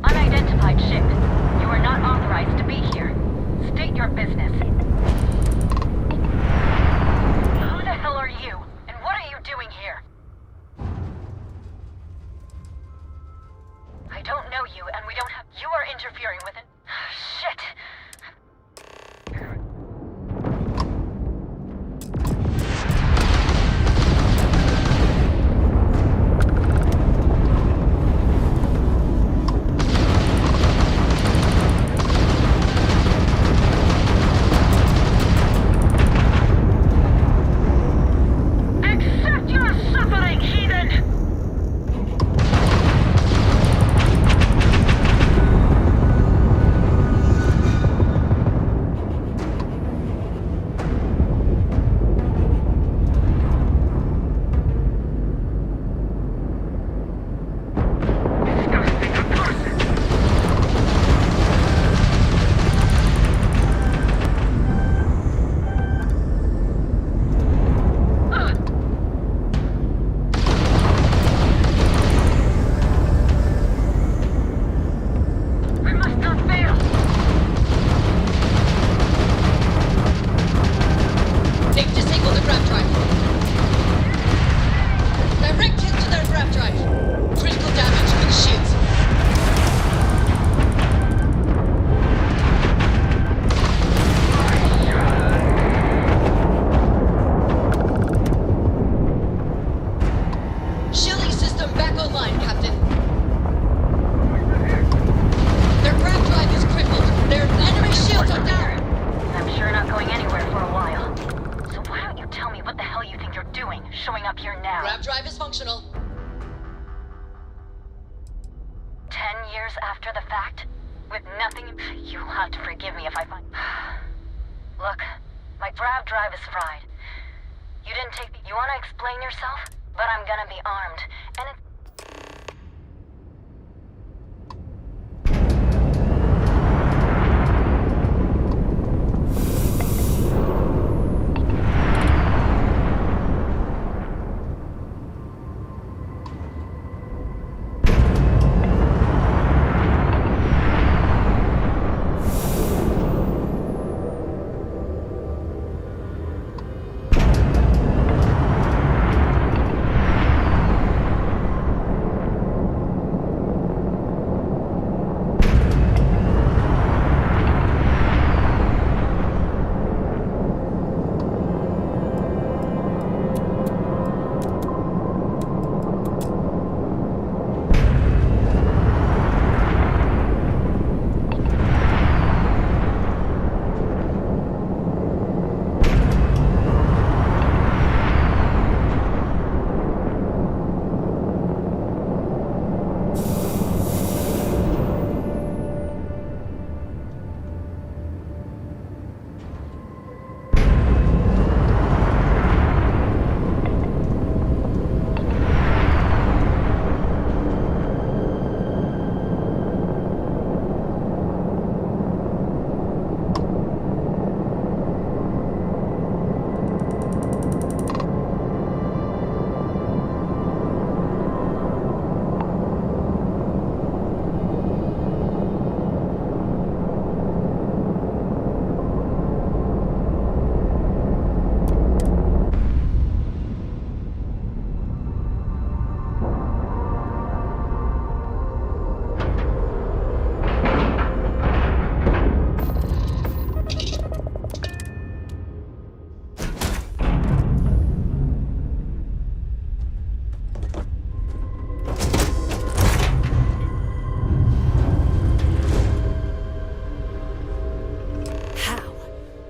Unidentified ship. You are not authorized to be here. State your business. Who the hell are you? And what are you doing here? I don't know you, and we don't have... You are interfering with it. Shit! Accept your suffering, heathen! We must not fail! They've disabled the grab drive. Direct hit to their grab drive. Critical damage to the shields. Shielding system back online, Captain. Their grab drive is crippled. Their enemy shields are down. I'm sure not going anywhere for a while. So why don't you tell me what the hell you think you're doing, showing up here now? Grab drive is functional. 10 years after the fact? With nothing... You'll have to forgive me if I find... Look, my grab drive is fried. You didn't take the... You want to explain yourself? But I'm gonna be armed, and it's...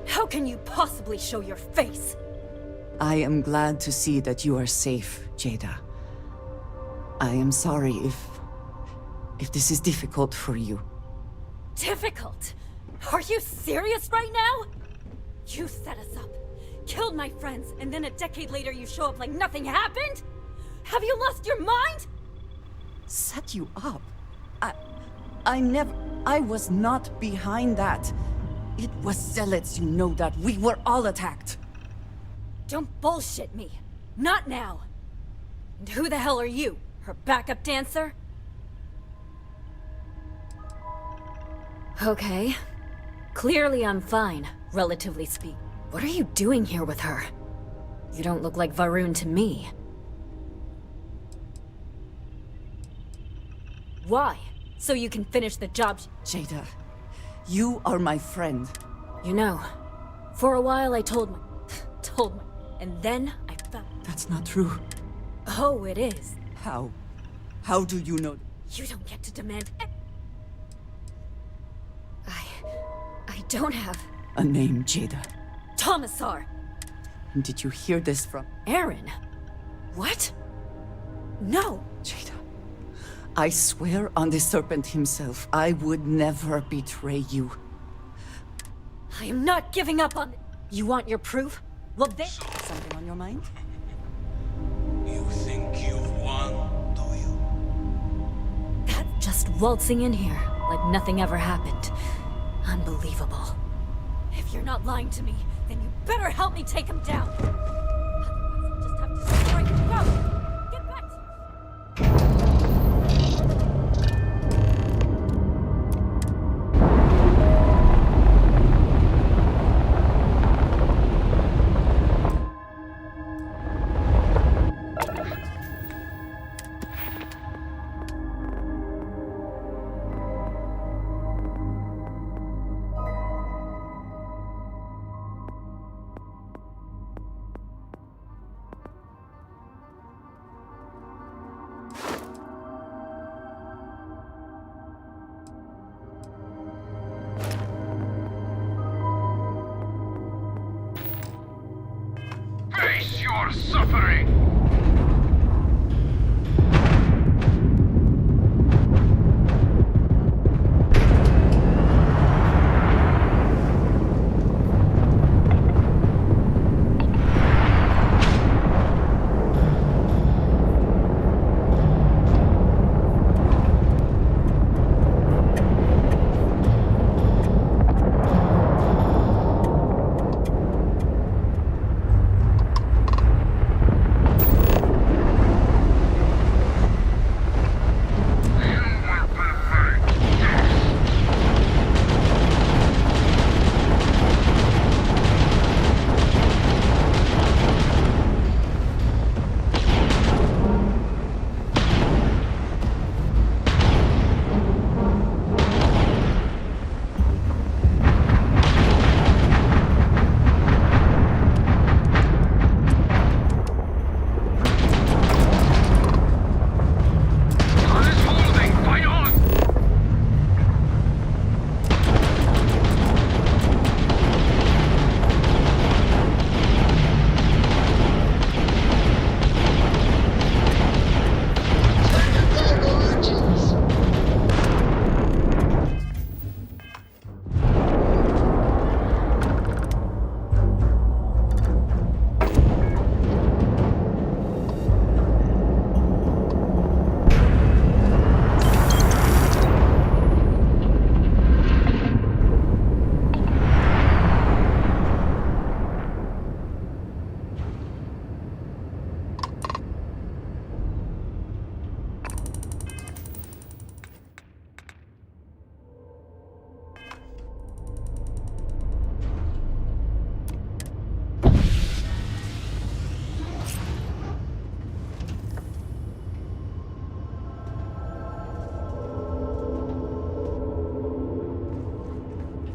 How can you possibly show your face? I am glad to see that you are safe, Jada. I am sorry if this is difficult for you. Difficult? Are you serious right now? You set us up, killed my friends, and then a decade later you show up like nothing happened? Have you lost your mind? Set you up? I was not behind that. It was zealots, you know that. We were all attacked. Don't bullshit me. Not now. And who the hell are you? Her backup dancer? Okay. Clearly I'm fine, relatively speaking. What are you doing here with her? You don't look like Varun to me. Why? So you can finish the job. Jada, you are my friend. You know, for a while I told my... And then I found... That's not true. Oh, it is. How? How do you know? You don't get to demand... I don't have... A name, Jada. Tomasar! Did you hear this from... Aaron? What? No! Jada, I swear on the Serpent himself, I would never betray you. I am not giving up on... You want your proof? Well, then... Something on your mind? You think you've won, do you? That's just waltzing in here, like nothing ever happened. Unbelievable. If you're not lying to me, then you better help me take him down. Otherwise, I'll just have to strike him down. Get back to... Face your suffering!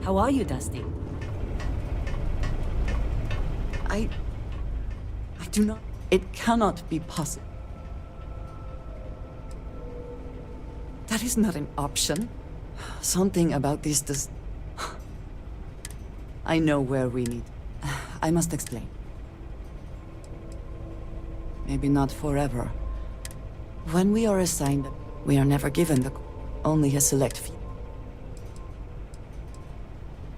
How are you, Dusty? I do not... It cannot be possible. That is not an option. Something about this does... I know where we need... I must explain. maybe not forever. When we are assigned, we are never given only a select few.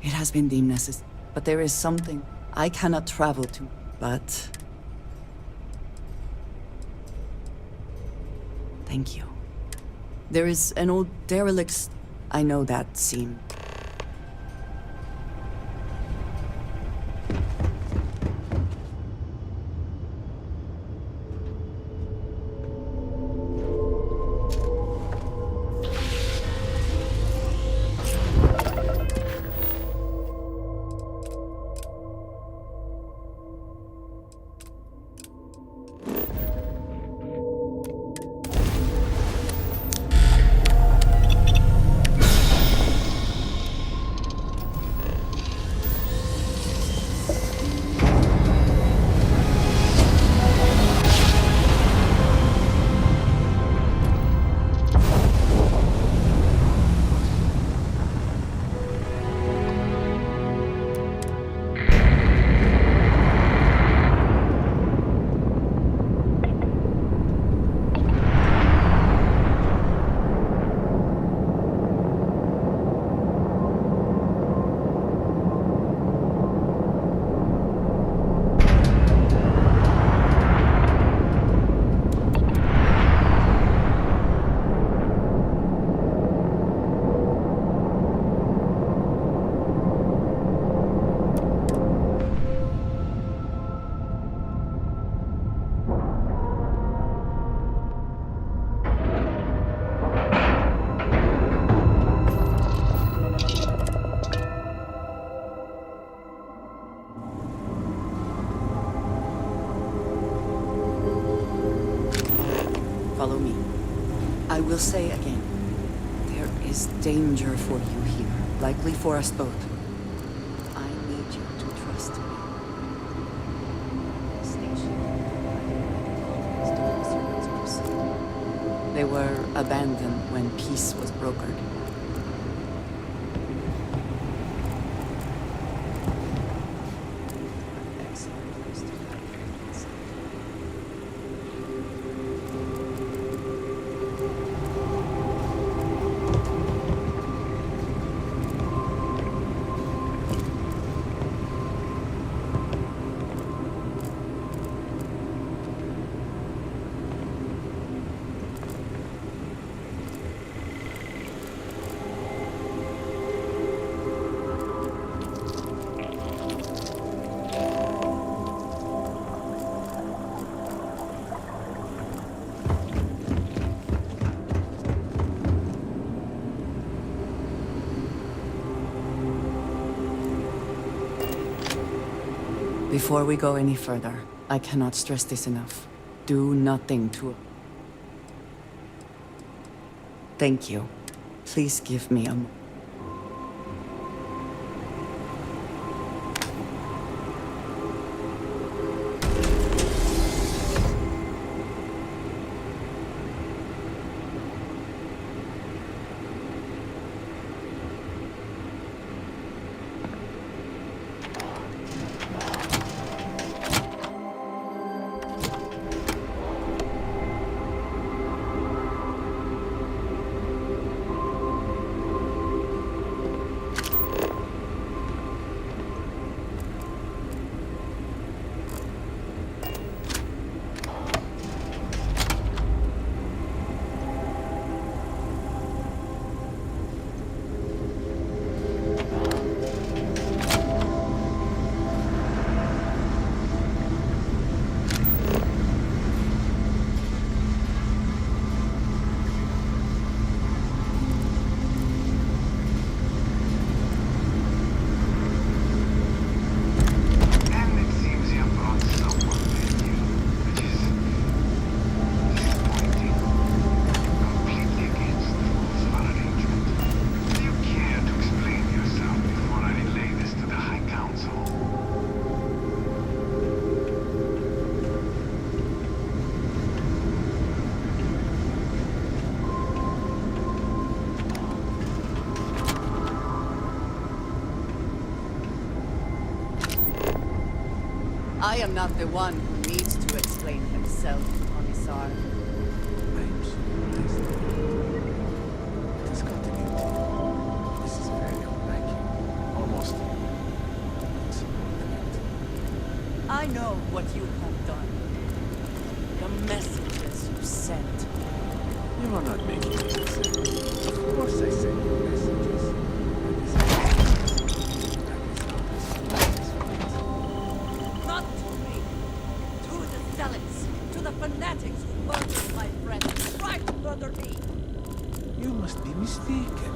It has been deemed necessary, but there is something I cannot travel to, but... Thank you. There is an old derelict... I know that seemed... Follow me. I will say again, there is danger for you here, likely for us both. I need you to trust me. They were abandoned when peace was brokered. Before we go any further, I cannot stress this enough. Do nothing to... Thank you. Please give me a... I am not the one who needs to explain. explain himself, Commissar. I'm surprised. This continuity. This is very unlike you. Almost. I know what you have done. The messages you sent. You are not making me sense. Of course I send you messages. Not to me. To the zealots. To the fanatics who murdered my friend. Tried to murder me. You must be mistaken.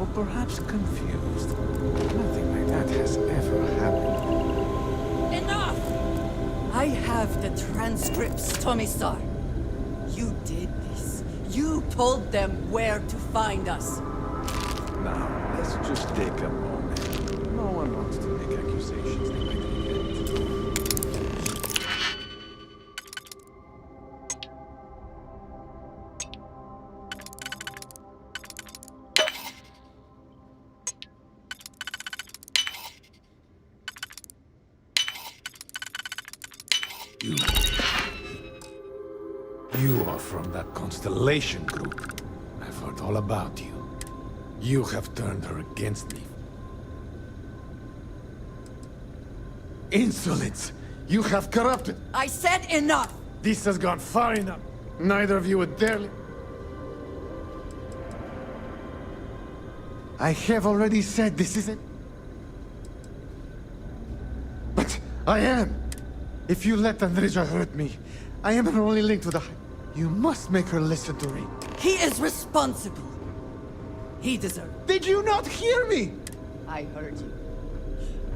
Or perhaps confused. Nothing like that has ever happened. Enough! I have the transcripts, Commissar. You did this. You told them where to find us. Now, let's just take a moment. No one wants to make accusations they might regret. You are from that Constellation group. I've heard all about you. You have turned her against me. Insolence! You have corrupted! I said enough! This has gone far enough. Neither of you would dare... I have already said this isn't... But I am! If you let Andreja hurt me, I am her only link to the... You must make her listen to me. He is responsible. He deserves... Did you not hear me? I heard you.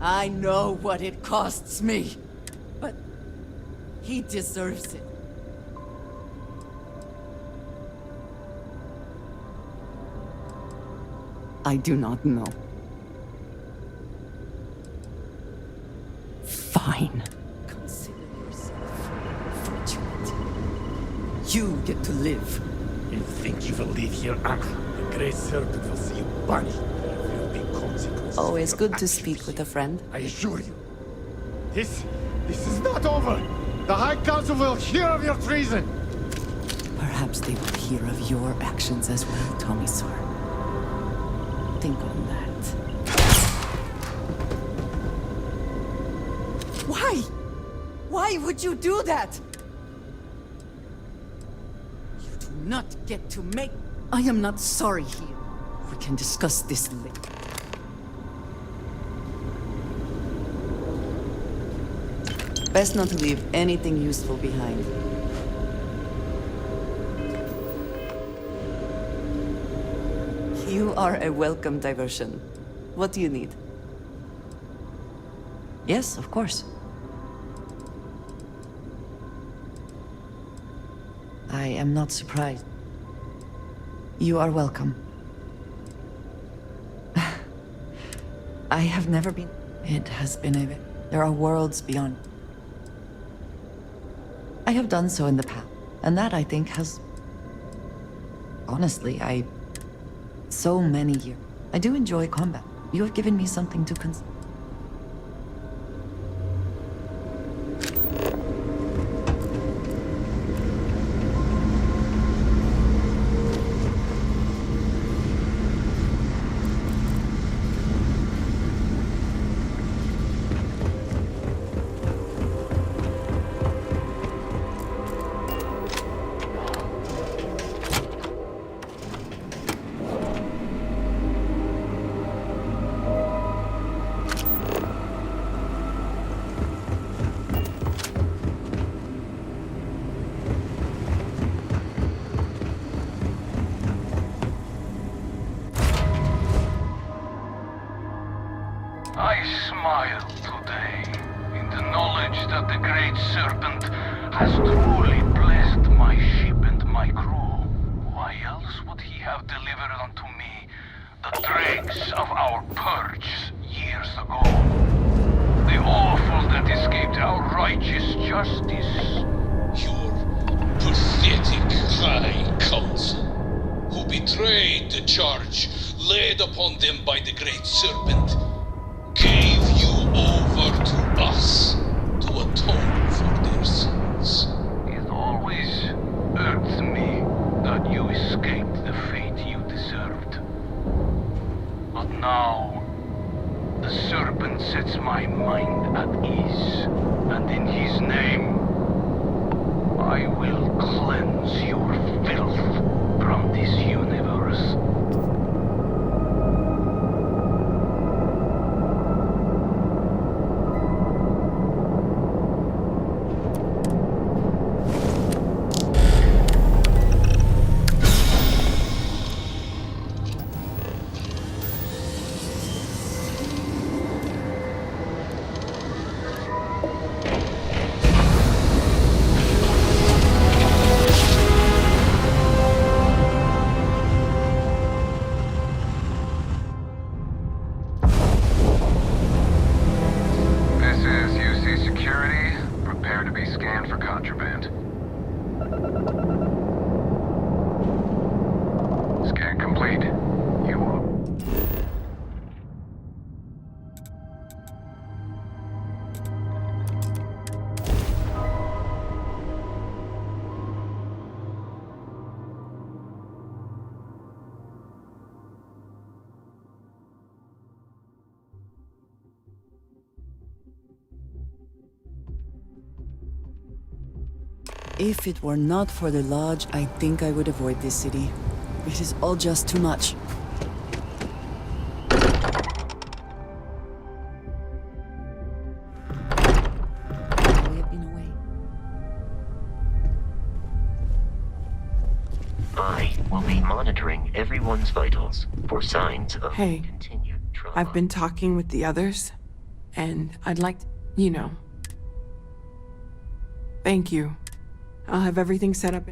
I know what it costs me. But he deserves it. I do not know. Fine. Consider yourself fortunate. You get to live. You think you will leave here, Uncle? The Great Serpent will see you punished. There will be consequences. Always good to speak with a friend. I assure you. This is not over. The High Council will hear of your treason. Perhaps they will hear of your actions as well, Commissar. Think on that. Why? Why would you do that? You do not get to make... I am not sorry here. We can discuss this later. Best not to leave anything useful behind. You are a welcome diversion. What do you need? Yes, of course. I am not surprised. You are welcome. I have never been... It has been a... There are worlds beyond. I have done so in the past, and that, I think, has... Honestly, so many years. I do enjoy combat. You have given me something to consider. I smile today in the knowledge that the Great Serpent has truly blessed my ship and my crew. Why else would he have delivered unto me the dregs of our purge years ago? The awful that escaped our righteous justice. Your pathetic High Council, who betrayed the charge laid upon them by the Great Serpent, gave you over to us to atone for their sins. But now, the serpent sets my mind at ease, and in his name, I will cleanse your filth from this universe. If it were not for the lodge, I think I would avoid this city. It is all just too much. We have been away. I will be monitoring everyone's vitals for signs of Hey, continued trauma. I've been talking with the others, and I'd like to, you know. Thank you. I'll have everything set up.